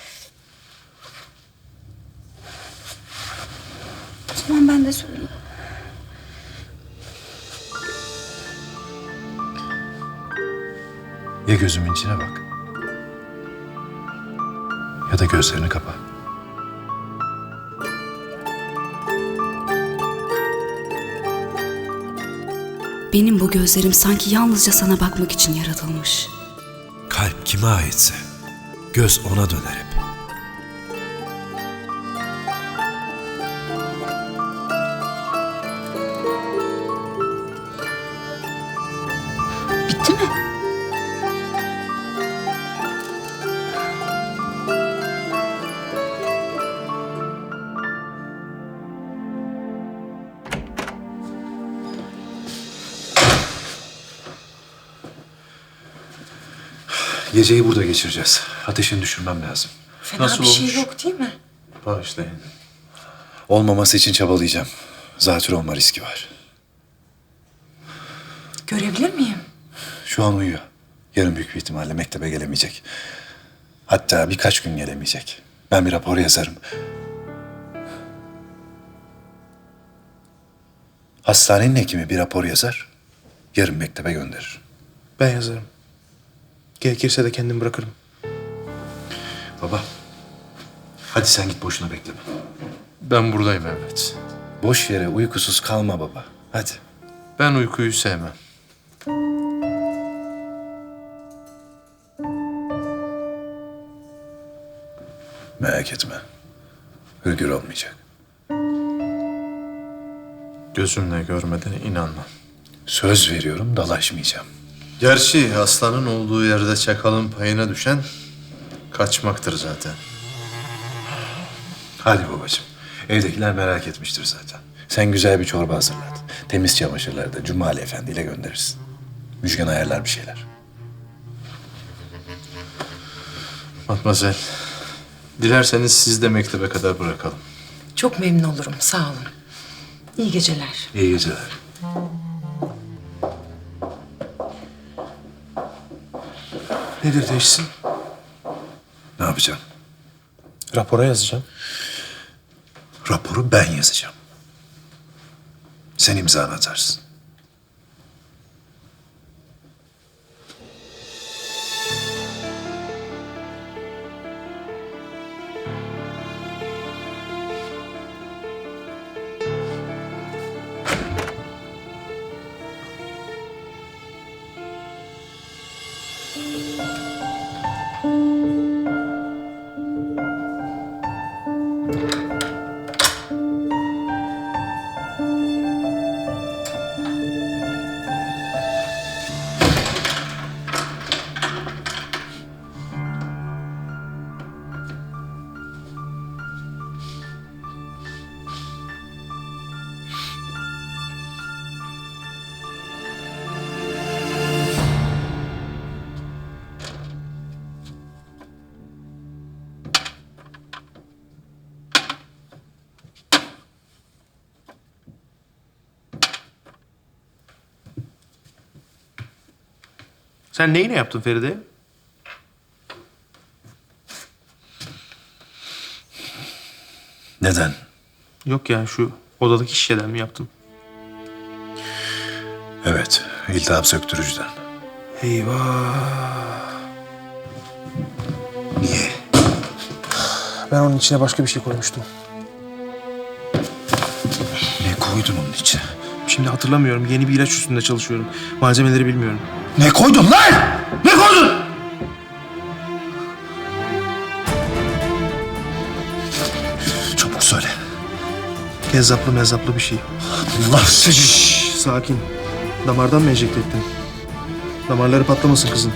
O zaman ben de söyleyeyim. Ya gözümün içine bak. Ya da gözlerini kapa. Benim bu gözlerim sanki yalnızca sana bakmak için yaratılmış. Kalp kime aitse göz ona döner hep. Bitti mi? Geceyi burada geçireceğiz. Ateşini düşürmem lazım. Fena bir şey yok değil mi? Bağışlayın. Olmaması için çabalayacağım. Zatür olma riski var. Görebilir miyim? Şu an uyuyor. Yarın büyük bir ihtimalle mektebe gelemeyecek. Hatta birkaç gün gelemeyecek. Ben bir rapor yazarım. Hastanenin hekimi bir rapor yazar. Yarın mektebe gönderir. Ben yazarım. Gerekirse de kendim bırakırım. Baba. Hadi sen git, boşuna bekleme. Ben buradayım evet. Boş yere uykusuz kalma baba. Hadi. Ben uykuyu sevmem. Merak etme. Hürgür olmayacak. Gözümle görmeden inanmam. Söz veriyorum, dalaşmayacağım. Gerçi aslanın olduğu yerde çakalın payına düşen kaçmaktır zaten. Hadi babacığım. Evdekiler merak etmiştir zaten. Sen güzel bir çorba hazırlat. Temiz çamaşırları da Cumali Efendi ile gönderirsin. Müjgan ayarlar bir şeyler. Matmazel, dilerseniz siz de mektebe kadar bırakalım. Çok memnun olurum. Sağ olun. İyi geceler. İyi geceler. Nedir teşhisin? Ne yapacağım? Rapora yazacağım. Raporu ben yazacağım. Sen imzanı atarsın. Sen neyine yaptın Feride? Neden? Yok ya, şu odadaki şişeden mi yaptın? Evet, iltihap söktürücüden. Eyvah. Niye? Ben onun içine başka bir şey koymuştum. Ne koydun onun içine? Şimdi hatırlamıyorum. Yeni bir ilaç üstünde çalışıyorum. Malzemeleri bilmiyorum. Ne koydun lan? Ne koydun? Çabuk söyle. Kezzaplı mezzaplı bir şey. Allah seni. Sakin. Damardan mı enjekte ettin? Damarları patlamasın kızın.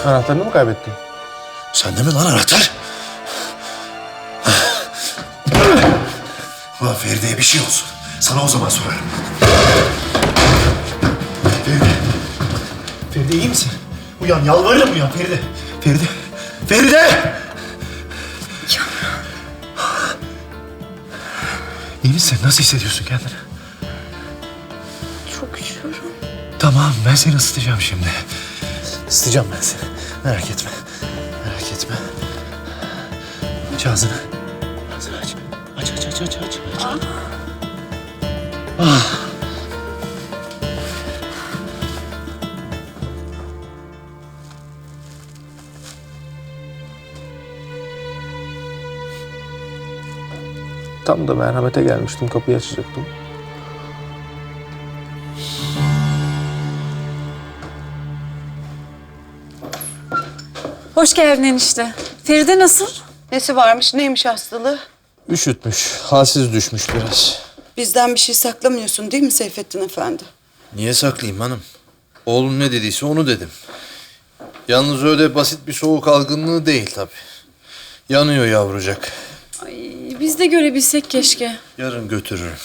Anahtarını mı kaybettin? Sende mi lan anahtar? Ulan Feride'ye bir şey olsun. Sana o zaman sorarım. Feride. Feride iyi misin? Uyan, yalvarırım uyan Feride. Feride. Feride! İyi misin? Nasıl hissediyorsun kendini? Çok üşüyorum. Tamam, ben seni ısıtacağım şimdi. Isıtacağım ben seni. Merak etme. Merak etme. Aç ağzını. Ağzını aç. Aç. Ah. Tam da merhamete gelmiştim. Kapıyı açacaktım. Hoş geldin enişte. Feride nasıl? Nesi varmış, neymiş hastalığı? Üşütmüş, halsiz düşmüş biraz. Bizden bir şey saklamıyorsun değil mi Seyfettin Efendi? Niye saklayayım hanım? Oğlum ne dediyse onu dedim. Yalnız öyle basit bir soğuk algınlığı değil tabii. Yanıyor yavrucak. Ay, biz de görebilsek keşke. Yarın götürürüm.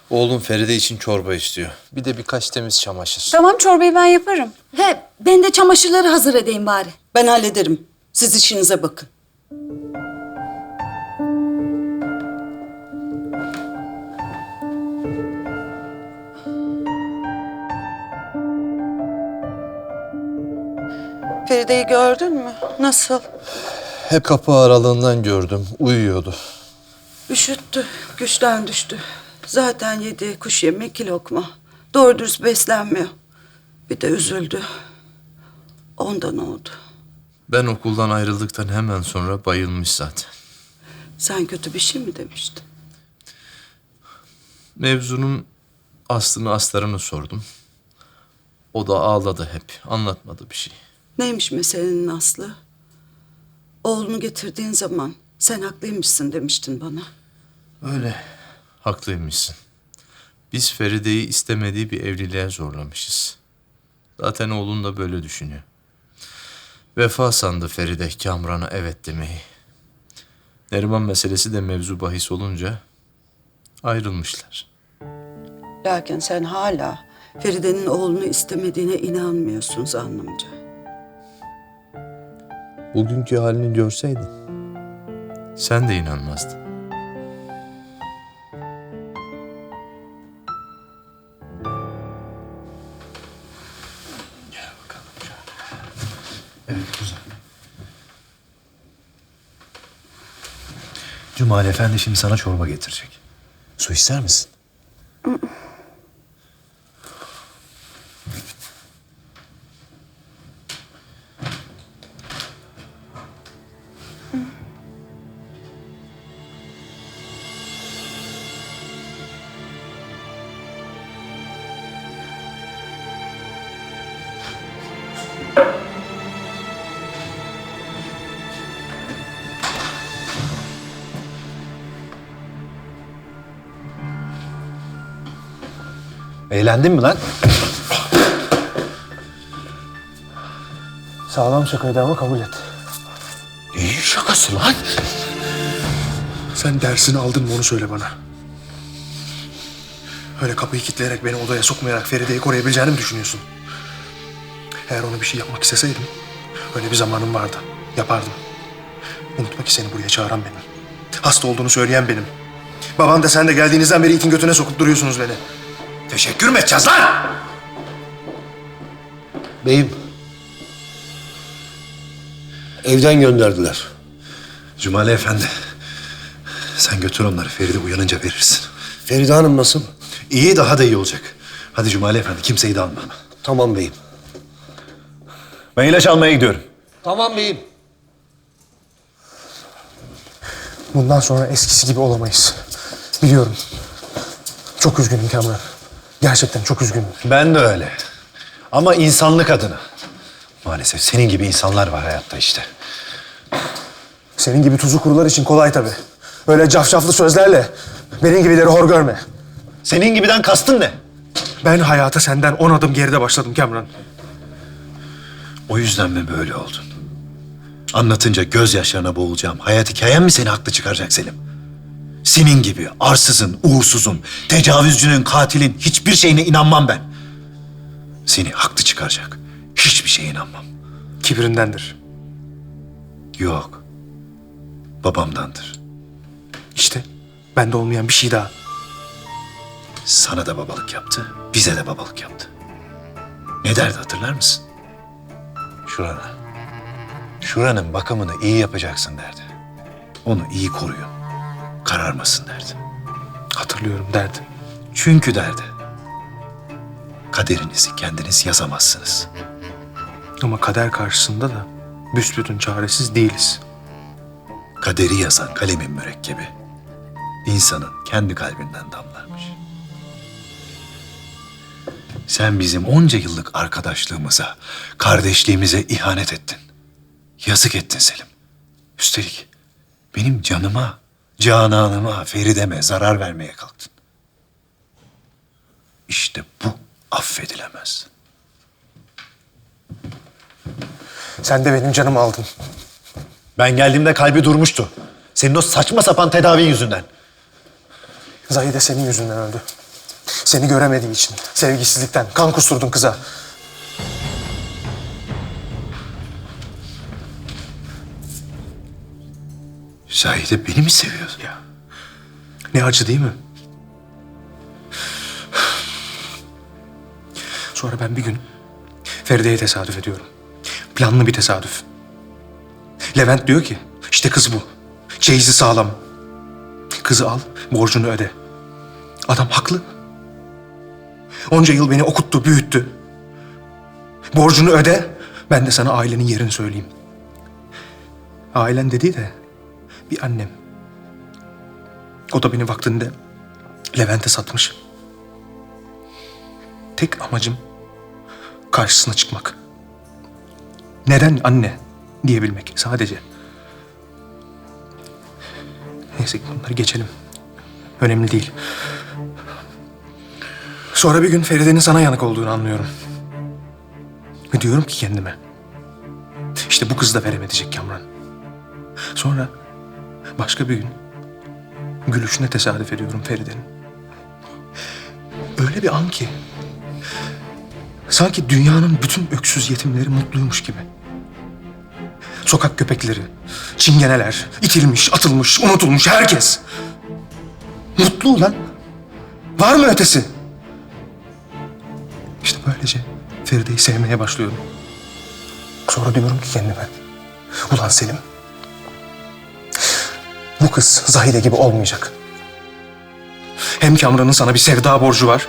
Oğlum Feride için çorba istiyor. Bir de birkaç temiz çamaşır. Tamam, çorbayı ben yaparım. He, ben de çamaşırları hazır edeyim bari. Ben hallederim. Siz işinize bakın. Feride'yi gördün mü? Nasıl? Hep kapı aralığından gördüm. Uyuyordu. Üşüttü, güçten düştü. Zaten yedi kuş yemi 2 lokma. Doğru dürüst beslenmiyor. Bir de üzüldü. Ondan oldu. Ben okuldan ayrıldıktan hemen sonra bayılmış zaten. Sen kötü bir şey mi demiştin? Mevzunun aslını astarını sordum. O da ağladı hep. Anlatmadı bir şey. Neymiş meselenin aslı? Oğlunu getirdiğin zaman sen haklıymışsın demiştin bana. Öyle. Haklıymışsın. Biz Feride'yi istemediği bir evliliğe zorlamışız. Zaten oğlun da böyle düşünüyor. Vefa sandı Feride Kamran'a evet demeyi. Neriman meselesi de mevzu bahis olunca ayrılmışlar. Lakin sen hala Feride'nin oğlunu istemediğine inanmıyorsun zannımca. Bugünkü halini görseydin sen de inanmazdın. Evet, güzel. Cumali Efendi şimdi sana çorba getirecek. Su ister misin? Eğlendin mi lan? Sağlam şakaydı ama kabul et. İyi şakası lan. Sen dersini aldın mı onu söyle bana. Öyle kapıyı kilitleyerek beni odaya sokmayarak Feride'yi koruyabileceğini mi düşünüyorsun? Eğer ona bir şey yapmak isteseydim, öyle bir zamanım vardı. Yapardım. Unutma ki seni buraya çağıran benim. Hasta olduğunu söyleyen benim. Baban da sen de geldiğinizden beri itin götüne sokup duruyorsunuz beni. Teşekkür mü edeceğiz lan? Beyim. Evden gönderdiler. Cumali Efendi. Sen götür onları. Feride uyanınca verirsin. Feride Hanım nasıl? İyi, daha da iyi olacak. Hadi Cumali Efendi, kimseyi de alma. Tamam beyim. Ben ilaç almaya gidiyorum. Tamam beyim. Bundan sonra eskisi gibi olamayız. Biliyorum. Çok üzgünüm Kamran. Gerçekten çok üzgünüm. Ben de öyle. Ama insanlık adına. Maalesef senin gibi insanlar var hayatta işte. Senin gibi tuzu kurular için kolay tabii. Öyle cafcaflı sözlerle benim gibileri hor görme. Senin gibiden kastın ne? Ben hayata senden 10 adım geride başladım Kamran. O yüzden mi böyle oldun? Anlatınca gözyaşlarına boğulacağım. Hayat hikayem mi seni haklı çıkaracak Selim? Senin gibi arsızın, uğursuzun, tecavüzcünün, katilin hiçbir şeyine inanmam ben. Seni haklı çıkaracak hiçbir şeye inanmam. Kibrindendir. Yok. Babamdandır. İşte bende olmayan bir şey daha. Sana da babalık yaptı, bize de babalık yaptı. Ne derdi hatırlar mısın? Şuranın bakımını iyi yapacaksın derdi. Onu iyi koruyun, kararmasın derdi. Hatırlıyorum derdi. Çünkü derdi, kaderinizi kendiniz yazamazsınız. Ama kader karşısında da büsbütün çaresiz değiliz. Kaderi yazan kalemin mürekkebi, insanın kendi kalbinden damlarmış. Sen bizim onca yıllık arkadaşlığımıza, kardeşliğimize ihanet ettin. Yazık ettin Selim. Üstelik benim canıma, cananıma, Feride'me zarar vermeye kalktın. İşte bu affedilemez. Sen de benim canımı aldın. Ben geldiğimde kalbi durmuştu. Senin o saçma sapan tedavin yüzünden. Zahide senin yüzünden öldü. Seni göremediği için, sevgisizlikten kan kusturdun kıza. Zahide beni mi seviyordu? Ya. Ne acı değil mi? Sonra ben bir gün Feride'ye tesadüf ediyorum. Planlı bir tesadüf. Levent diyor ki, işte kız bu. Çeyizi sağlam. Kızı al, borcunu öde. Adam haklı. Onca yıl beni okuttu, büyüttü. Borcunu öde, ben de sana ailenin yerini söyleyeyim. Ailen dediği de bir annem. O da beni vaktinde Levent'e satmış. Tek amacım karşısına çıkmak. Neden anne diyebilmek sadece. Neyse bunları geçelim. Önemli değil. Sonra bir gün Feride'nin sana yanık olduğunu anlıyorum. Ve diyorum ki kendime. İşte bu kız da veremeyecek Kamran. Sonra başka bir gün gülüşüne tesadüf ediyorum Feride'nin. Öyle bir an ki sanki dünyanın bütün öksüz yetimleri mutluymuş gibi. Sokak köpekleri, çingeneler, itilmiş, atılmış, unutulmuş herkes. Mutlu ulan. Var mı ötesi? İşte böylece Feride'yi sevmeye başlıyorum. Sonra diyorum ki kendime. Ulan Selim. Bu kız Zahide gibi olmayacak. Hem Kamran'ın sana bir sevda borcu var.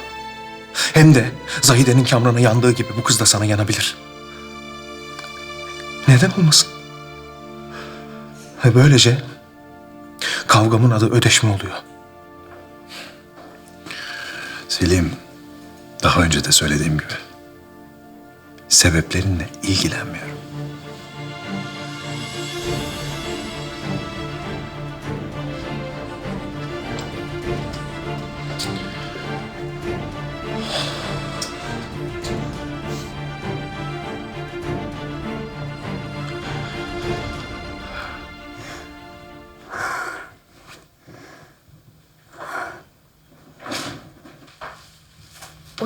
Hem de Zahide'nin Kamran'a yandığı gibi bu kız da sana yanabilir. Neden olmasın? Ve böylece kavgamın adı ödeşme oluyor. Selim, daha önce de söylediğim gibi sebeplerinle ilgilenmiyorum.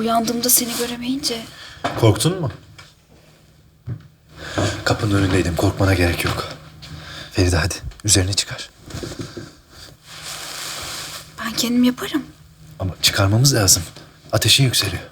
Uyandığımda seni göremeyince Korktun mu? Kapının önündeydim. Korkmana gerek yok. Feride hadi üzerini çıkar. ben kendim yaparım. Ama çıkarmamız lazım. Ateşin yükseliyor.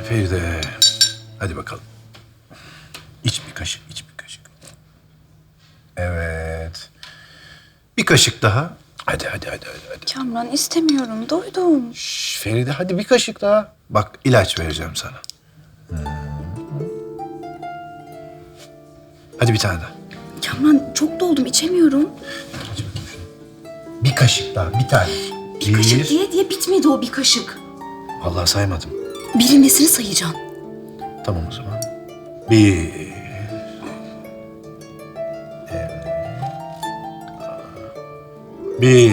Feride, hadi bakalım. İç bir kaşık, iç bir kaşık. Evet. Bir kaşık daha. Hadi. Kamran istemiyorum. Doydum. Feride hadi bir kaşık daha. Bak ilaç vereceğim sana. Hadi bir tane daha. Kamran çok doldum. İçemiyorum. Bir kaşık daha, bir tane. Bir kaşık diye bitmedi o bir kaşık. Vallahi saymadım. Birin nesini sayacaksın? Tamam o zaman. Bir. Evet. Bir.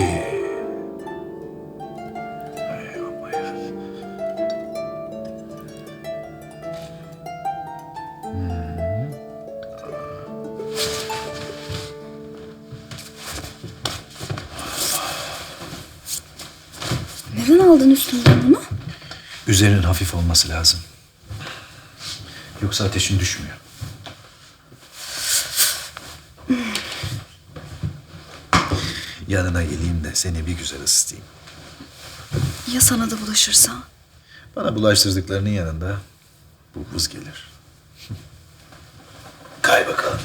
Neden aldın üstünden bunu? Üzerinin hafif olması lazım. Yoksa ateşin düşmüyor. Yanına geleyim de seni bir güzel ısıtayım. Ya sana da bulaşırsa? Bana bulaştırdıklarının yanında bu buz gelir. Kay bakalım.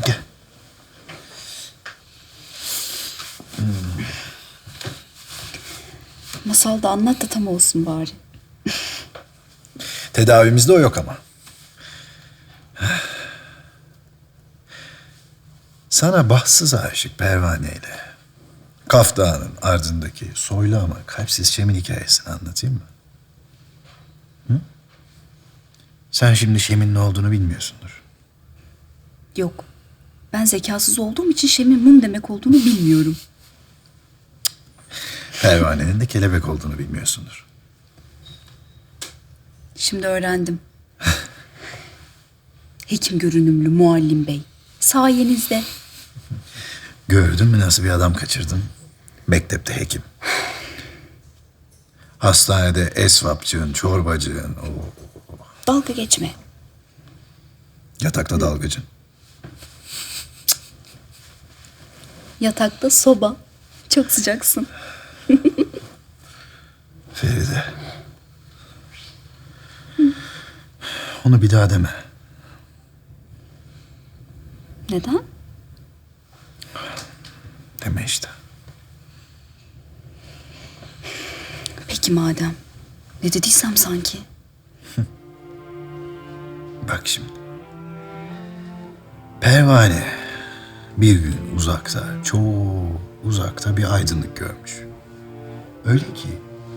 Gel. Masal da anlat da tam olsun bari. Tedavimizde o yok ama. Sana bahtsız aşık pervaneyle Kaf Dağı'nın ardındaki soylu ama kalpsiz Şem'in hikayesini anlatayım mı? Hı? Sen şimdi Şem'in ne olduğunu bilmiyorsundur. Yok. Ben zekasız olduğum için Şem'in mum demek olduğunu bilmiyorum. Pervanenin de kelebek olduğunu bilmiyorsundur. Şimdi öğrendim. Hekim görünümlü muallim bey. Sayenizde. Gördün mü nasıl bir adam kaçırdım? Mektepte hekim. Hastanede esvapçığın, çorbacığın, Dalga geçme. yatakta dalgıcın. Yatakta soba. Çok sıcaksın. Feride. Onu bir daha deme. Neden? Deme işte. Peki madem. Ne dediysem sanki. Bak şimdi. Pervane bir gün uzakta, çok uzakta bir aydınlık görmüş. Öyle ki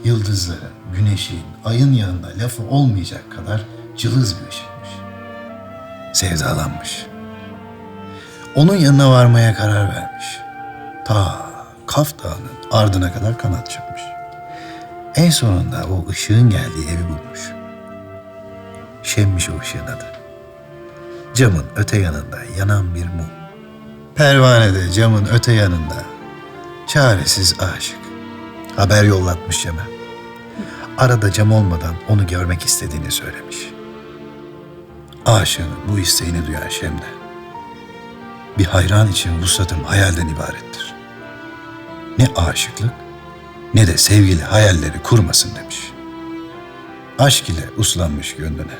yıldızların, güneşin, ayın yanında lafı olmayacak kadar cılız bir ışıkmış. Sevdalanmış. Onun yanına varmaya karar vermiş. Ta Kaf Dağı'nın ardına kadar kanat çırpmış. En sonunda o ışığın geldiği evi bulmuş. Şemmiş o ışığın adı. Camın öte yanında yanan bir mum. Pervane de camın öte yanında çaresiz aşık. Haber yollatmış Cem'e. Arada cam olmadan onu görmek istediğini söylemiş. Aşığın bu isteğini duyan Şem de, bir hayran için vuslatım hayalden ibarettir. Ne aşıklık ne de sevgili hayalleri kurmasın demiş. Aşk ile uslanmış gönlüne,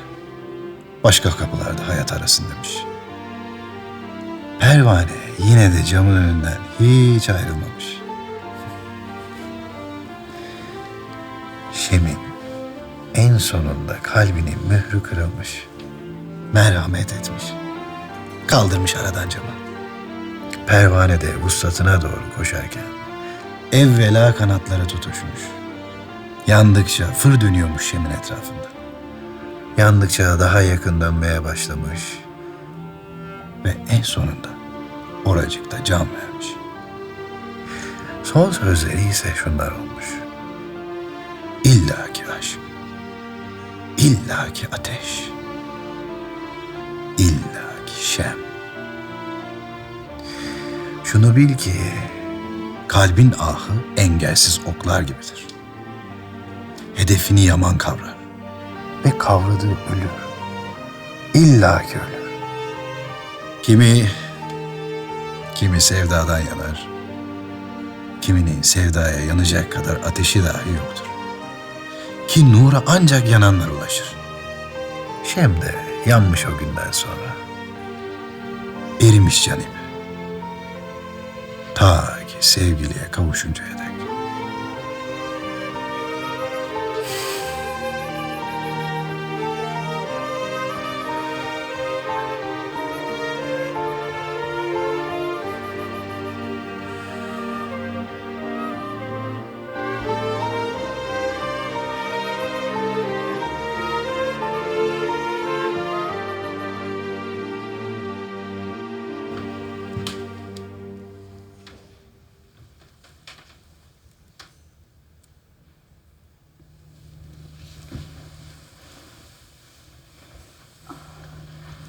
başka kapılarda hayat arasın demiş. Pervane yine de camın önünden hiç ayrılmamış. Şem'in en sonunda kalbinin mührü kırılmış. Merhamet etmiş. Kaldırmış aradan camı. Pervane de vuslatına doğru koşarken evvela kanatları tutuşmuş. Yandıkça fır dönüyormuş Şem'in etrafında. Yandıkça daha yakın dönmeye başlamış. Ve en sonunda oracıkta can vermiş. Son sözleri ise şunlar olmuş. İlla ki aşk, illa ki ateş, illa ki Şem. Şunu bil ki kalbin ahı engelsiz oklar gibidir. Hedefini yaman kavrar ve kavradığı ölür. İlla ki ölür. Kimi sevdadan yanar, kiminin sevdaya yanacak kadar ateşi dahi yoktur. Ki nura ancak yananlar ulaşır. Şem de yanmış o günden sonra. Erimiş can ipi. Ta ki sevgiliye kavuşuncaya dek.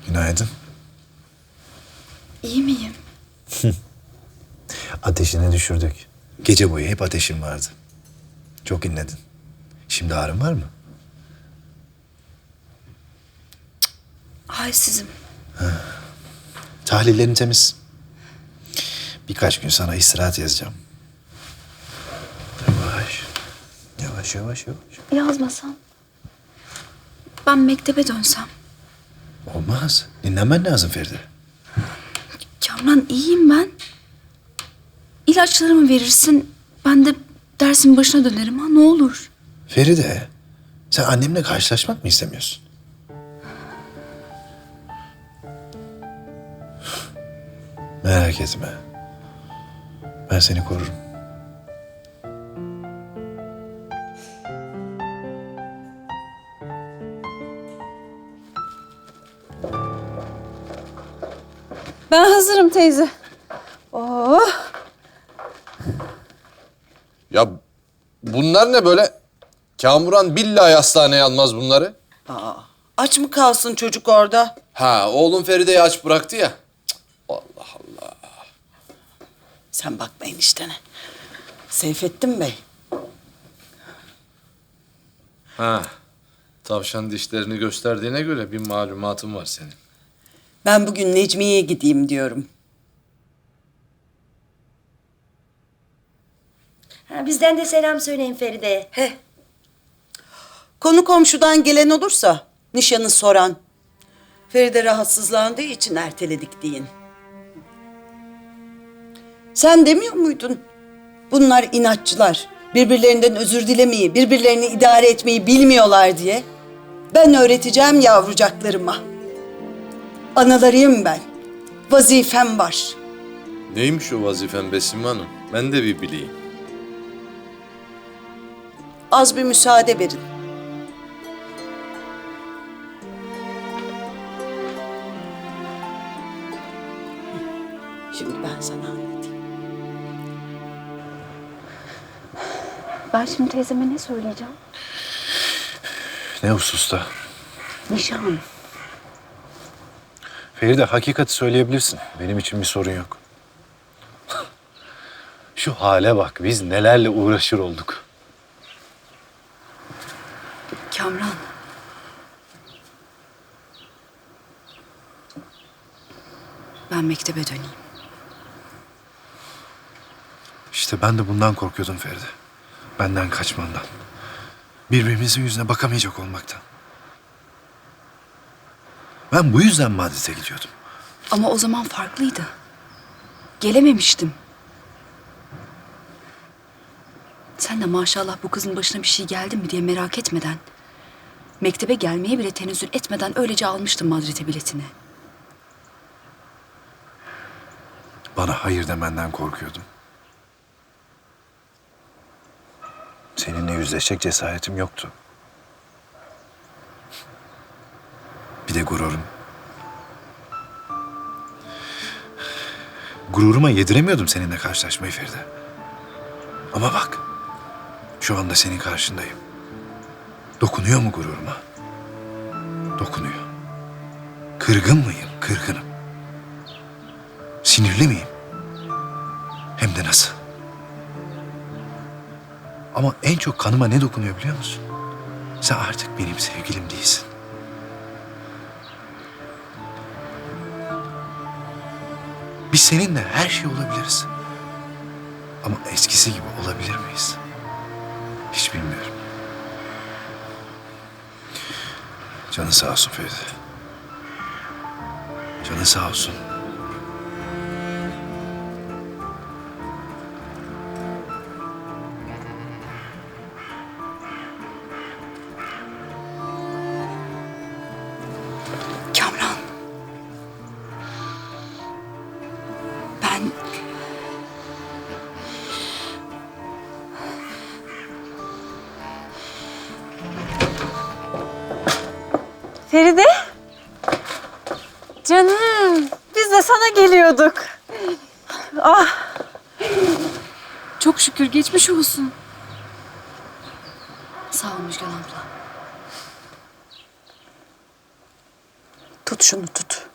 Günaydın. İyi miyim? Ateşini düşürdük. Gece boyu hep ateşin vardı. Çok inledin. Şimdi ağrın var mı? Halsizim. Tahlillerin temiz. Birkaç gün sana istirahat yazacağım. Yavaş. Yavaş, yavaş, yavaş. Yazmasam. Ben mektebe dönsem. Olmaz. Dinlenmen lazım Feride. Kamran iyiyim ben. İlaçlarımı verirsin. Ben de dersin başına dönerim ha ne olur. Feride, sen annemle karşılaşmak mı istemiyorsun? Merak etme. Ben seni korurum. Ben hazırım teyze. Oh. Ya bunlar ne böyle? Kamuran billahi hastaneye almaz bunları. Aç mı kalsın çocuk orada? Ha, oğlum Feride'yi aç bıraktı ya. Cık, Allah Allah. Sen bakma eniştene. Seyfettin Bey. Ha, tavşan dişlerini gösterdiğine göre bir malumatın var senin. Ben bugün Necmiye'ye gideyim diyorum. Bizden de selam söyleyin Feride'ye. Konu komşudan gelen olursa nişanı soran. Feride rahatsızlandığı için erteledik deyin. Sen demiyor muydun? Bunlar inatçılar. Birbirlerinden özür dilemeyi, birbirlerini idare etmeyi bilmiyorlar diye. Ben öğreteceğim yavrucaklarıma. Analarıyım ben. Vazifem var. Neymiş o vazifen Besim Hanım? Ben de bir bileyim. Az bir müsaade verin. Şimdi ben sana anlatayım. Ben şimdi teyzeme ne söyleyeceğim? Ne hususta? Nişan. Feride, hakikati söyleyebilirsin. Benim için bir sorun yok. Şu hale bak, biz nelerle uğraşır olduk. Kamran. Ben mektebe döneyim. İşte ben de bundan korkuyordum Feride. Benden kaçmandan. Birbirimizin yüzüne bakamayacak olmaktan. Ben bu yüzden Madrid'e gidiyordum. Ama o zaman farklıydı. Gelememiştim. Sen de maşallah bu kızın başına bir şey geldi mi diye merak etmeden, mektebe gelmeye bile tenezzül etmeden öylece almıştım Madrid'e biletini. Bana hayır demenden korkuyordum. Seninle yüzleşecek cesaretim yoktu. Bir de gururum. Gururuma yediremiyordum seninle karşılaşmayı Feride. Ama bak, şu anda senin karşındayım. Dokunuyor mu gururuma? Dokunuyor. Kırgın mıyım? Kırgınım. Sinirli miyim? Hem de nasıl? Ama en çok kanıma ne dokunuyor biliyor musun? Sen artık benim sevgilim değilsin. Biz seninle her şey olabiliriz. Ama eskisi gibi olabilir miyiz? Hiç bilmiyorum. Canın sağ olsun Feride. Canın sağ olsun. Kamran. Ben... Feride. Canım, biz de sana geliyorduk. Ah. Çok şükür geçmiş olsun. Sağ ol Müjgan abla. Tut şunu tut.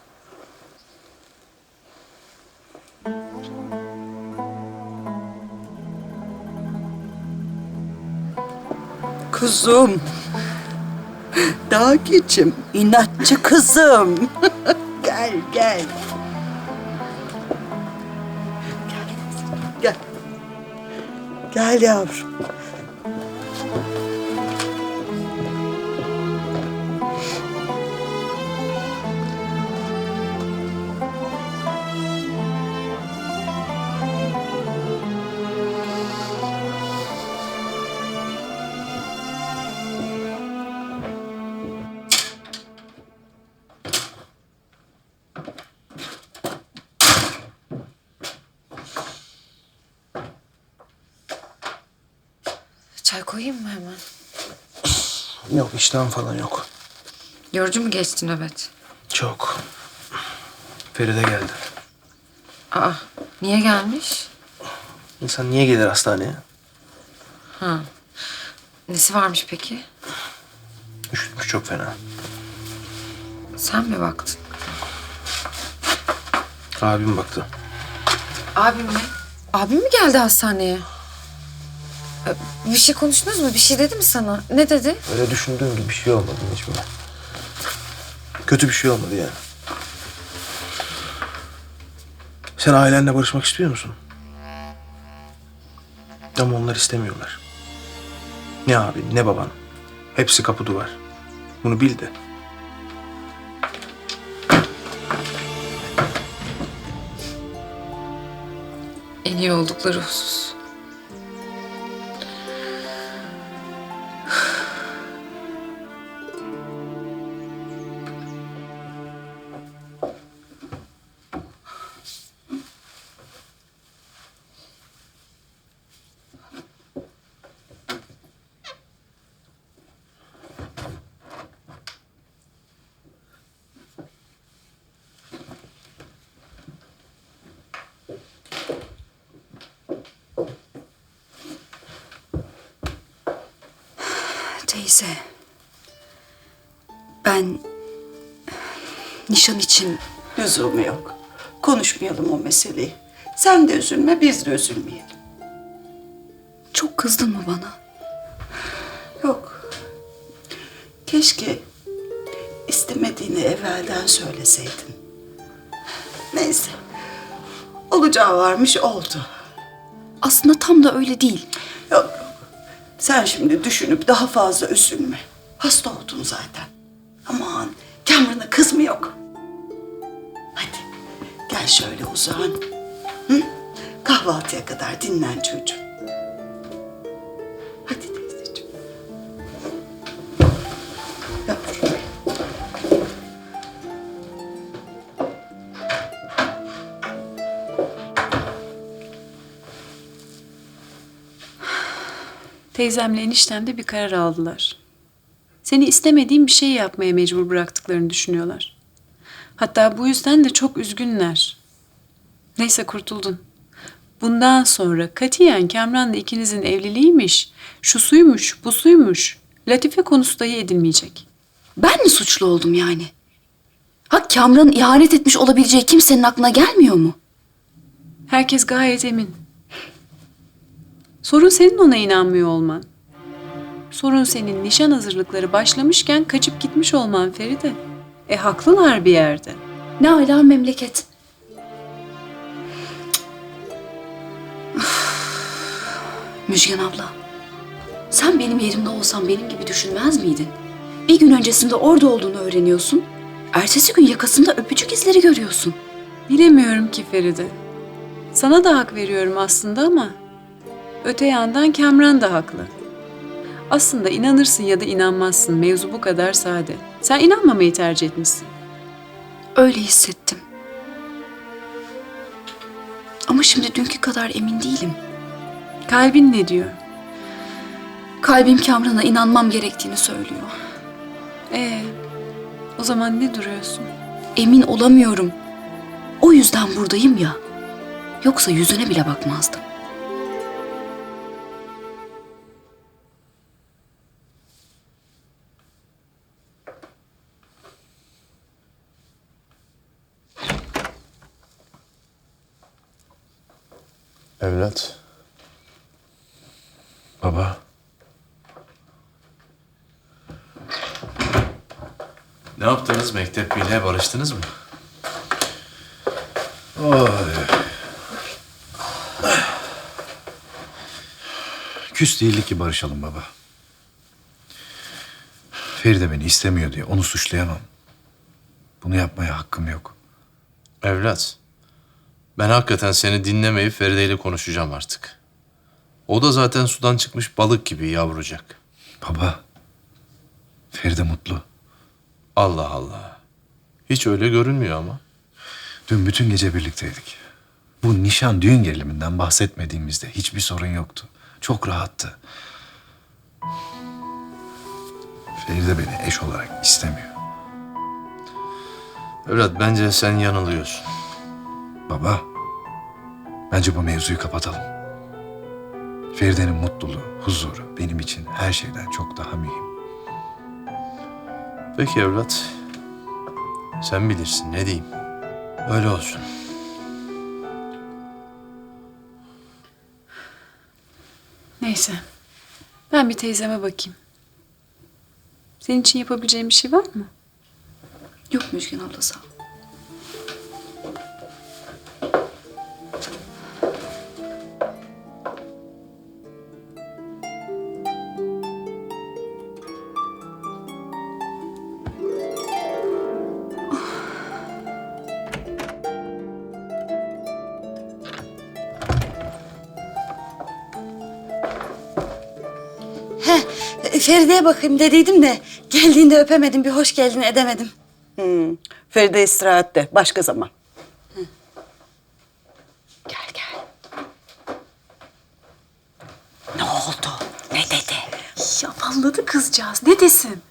Kuzum. Daha geçim. İnatçı kızım. Gel gel. Gel. Gel yavrum. Çay koyayım mı hemen? Yok, iştahım falan yok. Yorucu mu geçti nöbet? Çok. Feride geldi. Aa, niye gelmiş? İnsan niye gelir hastaneye? Ha. Nesi varmış peki? Üşütmüş çok fena. Sen mi baktın? Abim baktı. Abim mi? Abim mi geldi hastaneye? Bir şey konuştunuz mu? Bir şey dedi mi sana? Ne dedi? Öyle düşündüğüm gibi bir şey olmadı Necmi. Kötü bir şey olmadı yani. Sen ailenle barışmak istiyor musun? Ama onlar istemiyorlar. Ne abin ne baban. Hepsi kapı duvar. Bunu bil de. En iyi oldukları husus. Teyze. Ben nişan için... Lüzumu yok. Konuşmayalım o meseleyi. Sen de üzülme, biz de üzülmeyelim. Çok kızdın mı bana? Yok. Keşke istemediğini evvelden söyleseydin. Neyse. Olacağı varmış oldu. Aslında tam da öyle değil. Yok. Sen şimdi düşünüp daha fazla üzülme. Hasta oldun zaten. Aman Kamran'a kız mı yok? Hadi gel şöyle uzan. Hı? Kahvaltıya kadar dinlen çocuğum. Hadi teyzeciğim. Yavrum. Teyzemle eniştem de bir karar aldılar. Seni istemediğin bir şey yapmaya mecbur bıraktıklarını düşünüyorlar. Hatta bu yüzden de çok üzgünler. Neyse kurtuldun. Bundan sonra katiyen Kamran'la ikinizin evliliğiymiş, şu suymuş, bu suymuş, latife konusu dahi edilmeyecek. Ben mi suçlu oldum yani? Ha Kamran'ın ihanet etmiş olabileceği kimsenin aklına gelmiyor mu? Herkes gayet emin. Sorun senin ona inanmıyor olman. Sorun senin nişan hazırlıkları başlamışken kaçıp gitmiş olman Feride. Haklılar bir yerde. Ne ala memleket. Müjgan abla, sen benim yerimde olsan benim gibi düşünmez miydin? Bir gün öncesinde orada olduğunu öğreniyorsun. Ertesi gün yakasında öpücük izleri görüyorsun. Bilemiyorum ki Feride. Sana da hak veriyorum aslında ama öte yandan Kamran da haklı. Aslında inanırsın ya da inanmazsın. Mevzu bu kadar sade. Sen inanmamayı tercih etmişsin. Öyle hissettim. Ama şimdi dünkü kadar emin değilim. Kalbin ne diyor? Kalbim Kamran'a inanmam gerektiğini söylüyor. O zaman ne duruyorsun? Emin olamıyorum. O yüzden buradayım ya. Yoksa yüzüne bile bakmazdım. Evlat. Baba. Ne yaptınız? Mektep bile barıştınız mı? Oy. Küs değildik ki barışalım baba. Feride beni istemiyor diye onu suçlayamam. Bunu yapmaya hakkım yok. Evlat. Ben hakikaten seni dinlemeyip Feride ile konuşacağım artık. O da zaten sudan çıkmış balık gibi yavrucak. Baba. Feride mutlu. Allah Allah. Hiç öyle görünmüyor ama. Dün bütün gece birlikteydik. Bu nişan düğün geriliminden bahsetmediğimizde hiçbir sorun yoktu. Çok rahattı. Feride beni eş olarak istemiyor. Evlat bence sen yanılıyorsun. Baba, bence bu mevzuyu kapatalım. Feride'nin mutluluğu, huzuru benim için her şeyden çok daha mühim. Peki evlat. Sen bilirsin ne diyeyim. Öyle olsun. Neyse. Ben bir teyzeme bakayım. Senin için yapabileceğim bir şey var mı? Yok Müjgan abla sağ ol. Feride'ye bakayım dediydim de geldiğinde öpemedim, bir hoş geldin edemedim. Feride istirahatte. Başka zaman. Ne oldu? Ne dedi? Ya valladı kızcağız. Ne desin?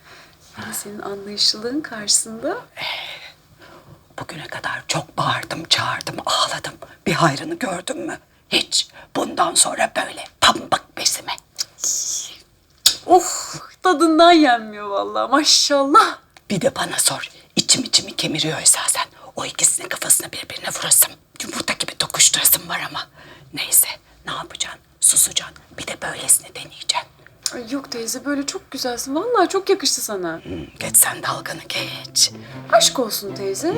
Yani senin anlayışlılığın karşısında... Bugüne kadar çok bağırdım, çağırdım, ağladım. Bir hayrını gördün mü? Hiç. Bundan sonra böyle pambık besime. Of, tadından yenmiyor vallahi maşallah. Bir de bana sor. İçimi kemiriyor esasen. O ikisinin kafasını birbirine vurasım. Yumurta gibi tokuşturasım var ama. Neyse ne yapacaksın? Susacaksın. Bir de böylesini deneyeceksin. Ay yok teyze böyle çok güzelsin. Vallahi çok yakıştı sana. Geç sen dalganı geç. Aşk olsun teyze.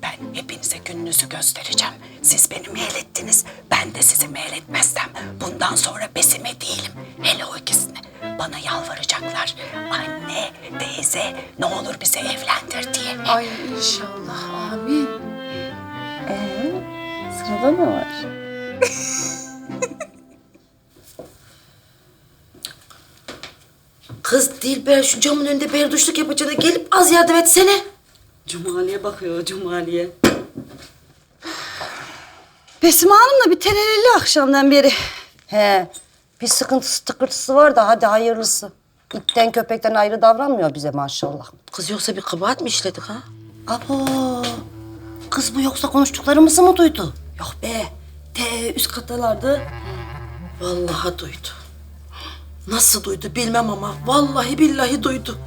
Ben hepinize gününüzü göstereceğim. Siz beni meylettiniz. Ben de sizi meyletmezsem bundan sonra besime değilim. Hele o ikisini. Bana yalvaracaklar. Anne, teyze ne olur bizi evlendir diye. Ay inşallah amin. Sırada ne var? Kız Dilber şu camın önünde berduşluk yapacağına gelip az yardım etsene. Cumali'ye bakıyor Cumali'ye. Besime Hanım'la bir terelelli akşamdan beri. He, bir sıkıntısı tıkırtısı var da hadi hayırlısı. İtten köpekten ayrı davranmıyor bize maşallah. Kız yoksa bir kabahat mi işledik ha? Abo, kız bu yoksa konuştuklarımızı mı duydu? Yok be. Üst katalardı. Vallahi duydu. Nasıl duydu bilmem ama vallahi billahi duydu.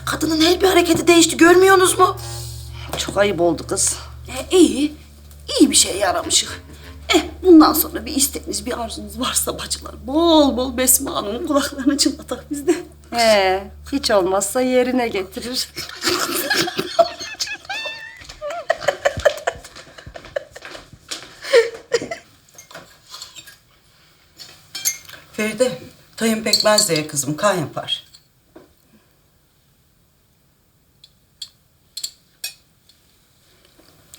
Kadının her bir hareketi değişti görmüyorsunuz mu? Çok ayıp oldu kız. İyi bir şey yaramışık. Bundan sonra bir isteğiniz, bir arzunuz varsa bacılar bol bol Besime Hanım'ın kulaklarını çınlatak bizde. He, hiç olmazsa yerine getirir. Feride, tayın pekmez diye kızım kan yapar.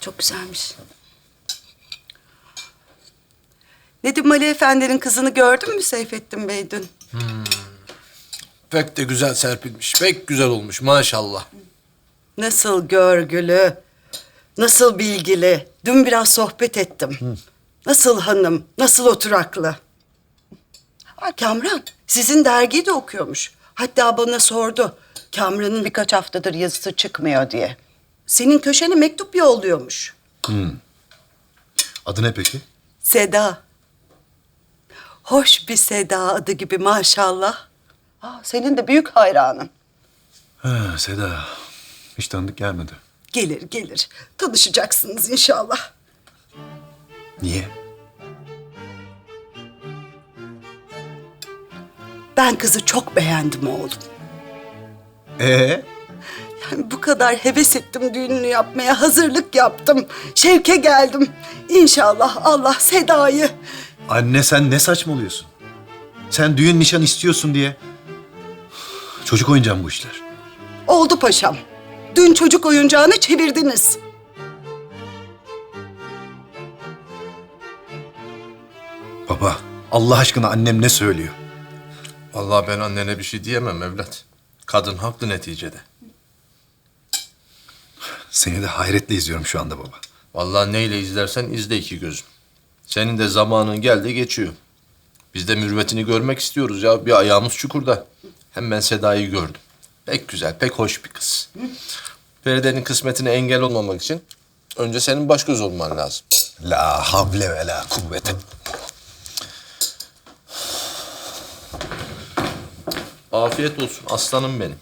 Çok güzelmiş. Nedim Ali Efendi'nin kızını gördün mü Seyfettin Bey dün? Pek de güzel serpilmiş. Pek güzel olmuş maşallah. Nasıl görgülü, nasıl bilgili. Dün biraz sohbet ettim. Nasıl hanım, nasıl oturaklı. Kamran, sizin dergiyi de okuyormuş. Hatta bana sordu. Kamran'ın birkaç haftadır yazısı çıkmıyor diye. Senin köşene mektup yolluyormuş. Adı ne peki? Seda. Hoş bir Seda adı gibi maşallah. Senin de büyük hayranın. Ha, Seda. Hiç tanıdık gelmedi. Gelir. Tanışacaksınız inşallah. Niye? Ben kızı çok beğendim oğlum. Yani bu kadar heves ettim düğününü yapmaya, hazırlık yaptım. Şevke geldim. İnşallah Allah Seda'yı... Anne sen ne saçmalıyorsun? Sen düğün nişan istiyorsun diye. Çocuk oyuncağı mı bu işler? Oldu paşam. Dün çocuk oyuncağını çevirdiniz. Baba Allah aşkına annem ne söylüyor? Vallahi ben annene bir şey diyemem evlat. Kadın haklı neticede. Seni de hayretle izliyorum şu anda baba. Vallahi neyle izlersen izle iki gözüm. Senin de zamanın geldi geçiyor. Biz de mürüvvetini görmek istiyoruz ya. Bir ayağımız çukurda. Hem ben Seda'yı gördüm. Pek güzel, pek hoş bir kız. Feride'nin kısmetine engel olmamak için önce senin baş göz olman lazım. La havle ve la kuvvete. Afiyet olsun aslanım benim.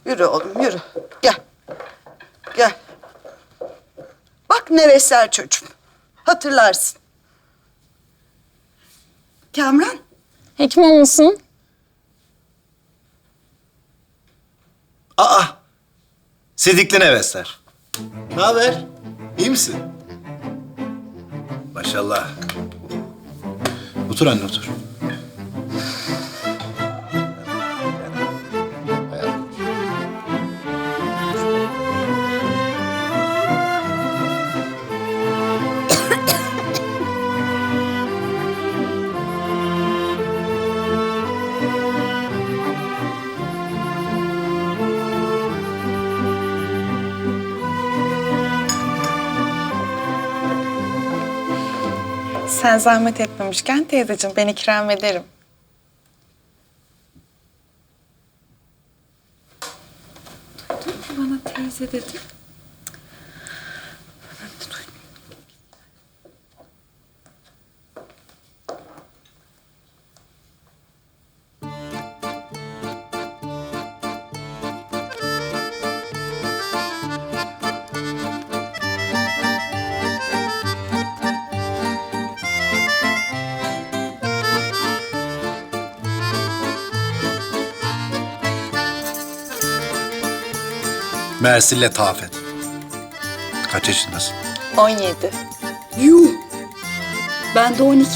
Yürü oğlum yürü. Gel. Gel. Bak nevesler çocuğum. Hatırlarsın. Kamran. Hekim olmasın. Aa! Sidikli nevesler. Ne haber? İyi misin? Maşallah. Otur anne otur. Sen zahmet etmemişken teyzeciğim ben ikram ederim. Bana teyze dedi. Mersin'le Tafet. Kaç yaşındasın? 17. Yuh! Ben de 12.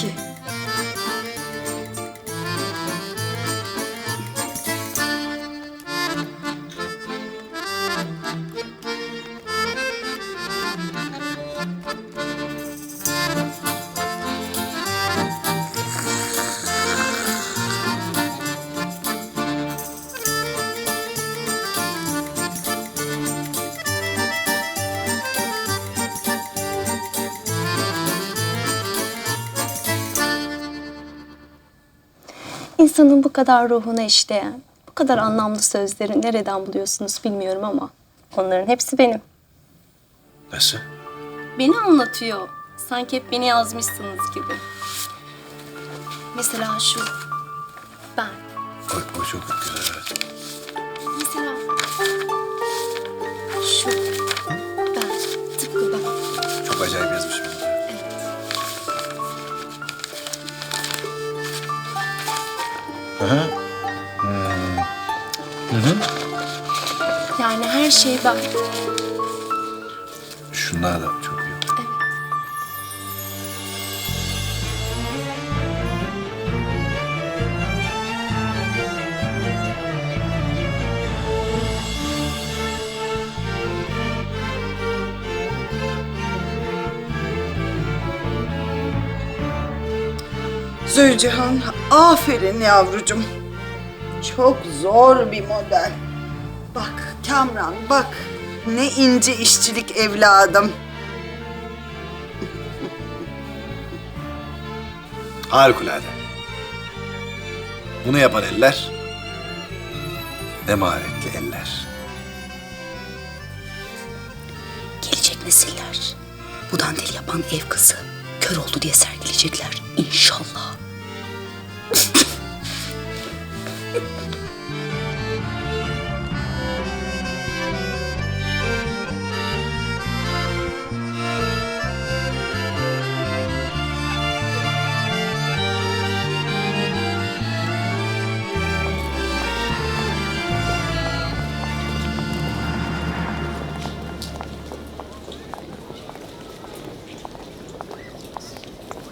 İnsanın bu kadar ruhuna işleyen, bu kadar anlamlı sözleri nereden buluyorsunuz bilmiyorum ama onların hepsi benim. Nasıl? Beni anlatıyor. Sanki hep beni yazmışsınız gibi. Mesela şu. Ben. O çok güzel evet. Mesela şu. Ben. Tıpkı ben. Çok acayip yazmışım. Hı hı. Hı hı. Yani her şey ben. Şunlar da çok iyi. Zülcihan, aferin yavrucum. Çok zor bir model. Bak Kamran, bak. Ne ince işçilik evladım. Harikulade. Bunu yapan eller, ne maharetli eller. Gelecek nesiller bu dandeli yapan ev kızı kör oldu diye sergileyecekler inşallah.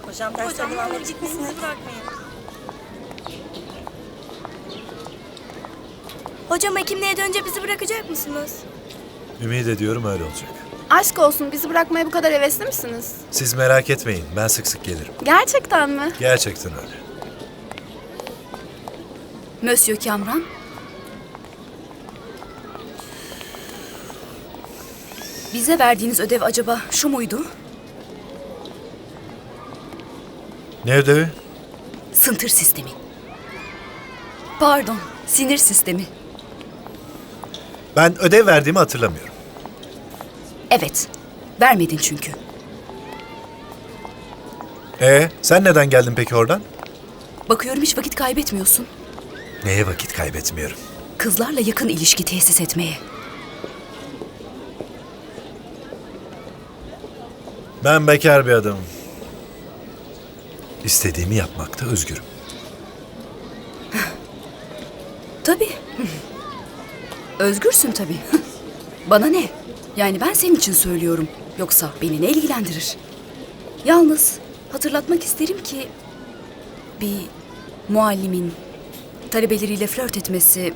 Hocam derste devam edecek misiniz? Hocam hekimliğe dönünce bizi bırakacak mısınız? Ümit ediyorum öyle olacak. Aşk olsun, bizi bırakmaya bu kadar hevesli misiniz? Siz merak etmeyin, ben sık sık gelirim. Gerçekten mi? Gerçekten öyle. Monsieur Kamran. Bize verdiğiniz ödev acaba şu muydu? Ne ödevi? Sıntır sistemi. Pardon, sinir sistemi. Ben ödev verdiğimi hatırlamıyorum. Evet, vermedin çünkü. Sen neden geldin peki oradan? Bakıyorum hiç vakit kaybetmiyorsun. Neye vakit kaybetmiyorum? Kızlarla yakın ilişki tesis etmeye. Ben bekar bir adamım. İstediğimi yapmakta özgürüm. Tabii. Özgürsün tabii. Bana ne? Yani ben senin için söylüyorum. Yoksa beni ne ilgilendirir? Yalnız hatırlatmak isterim ki bir muallimin talebeleriyle flört etmesi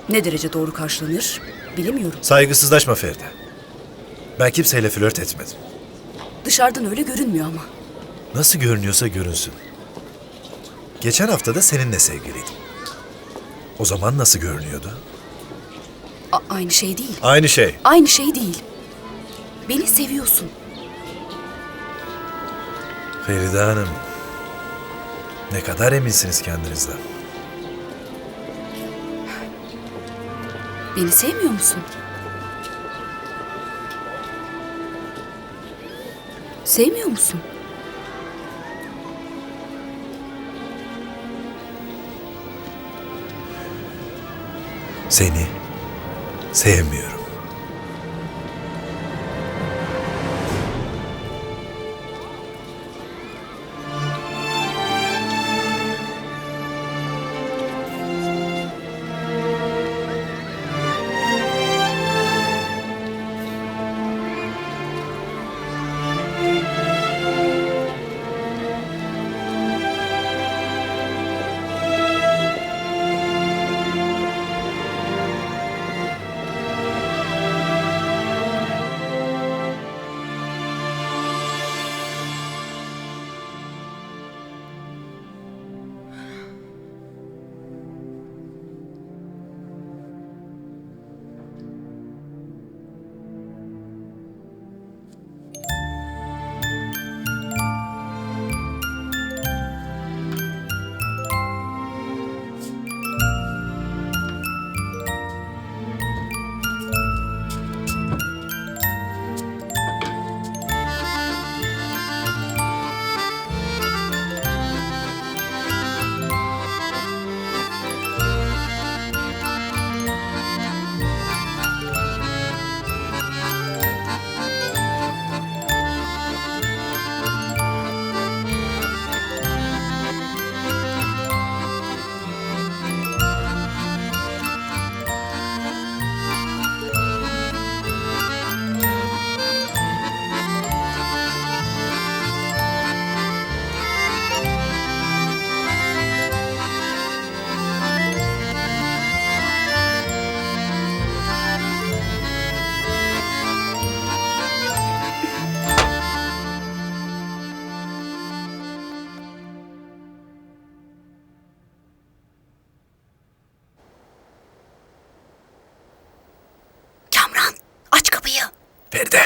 ne derece doğru karşılanır bilemiyorum. Saygısızlaşma Feride. Ben kimseyle flört etmedim. Dışarıdan öyle görünmüyor ama. Nasıl görünüyorsa görünsün. Geçen hafta da seninle sevgiliydim. O zaman nasıl görünüyordu? Aynı şey değil. Aynı şey. Aynı şey değil. Beni seviyorsun. Feride Hanım, ne kadar eminsiniz kendinizden. Beni sevmiyor musun? Sevmiyor musun? Seni sevmiyorum. Aç kapıyı. Feride.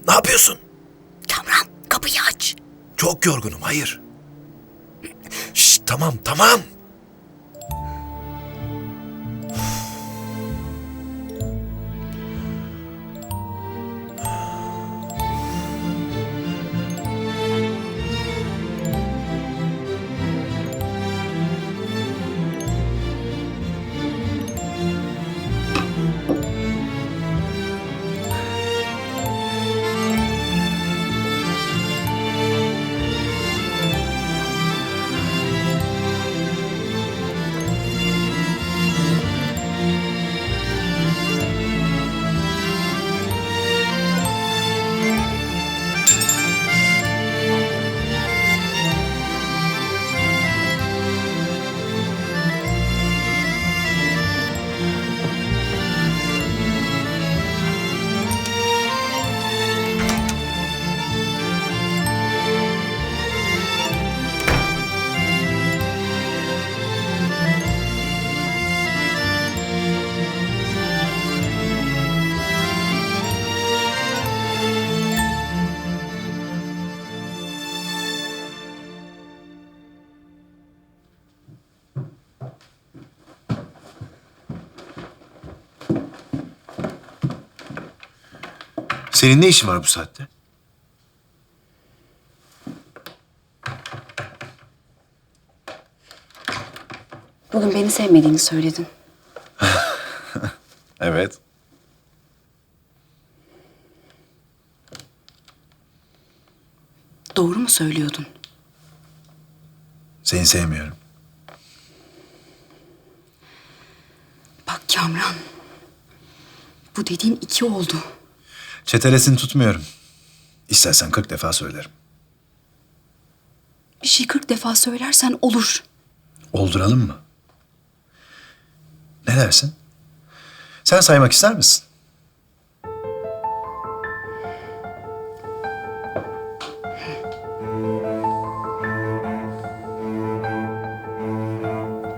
Ne yapıyorsun? Kamran, kapıyı aç. Çok yorgunum, hayır. Şşt, tamam, tamam. Senin ne işin var bu saatte? Bugün beni sevmediğini söyledin. Evet. Doğru mu söylüyordun? Seni sevmiyorum. Bak Kamran. Bu dediğin 2 oldu. Çetelesini tutmuyorum. İstersen 40 defa söylerim. Bir şey 40 defa söylersen olur. Olduralım mı? Ne dersin? Sen saymak ister misin?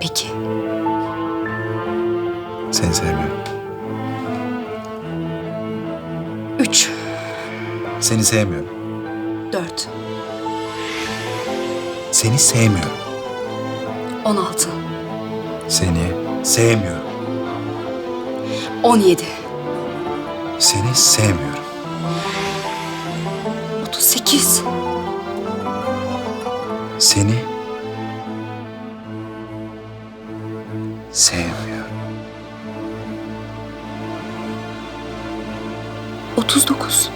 Peki. Seni sevmiyorum. 3, Seni sevmiyorum. 4, Seni sevmiyorum. 16, Seni sevmiyorum. 17, Seni sevmiyorum. 38, Seni sevmiyorum. 39.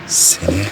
Seni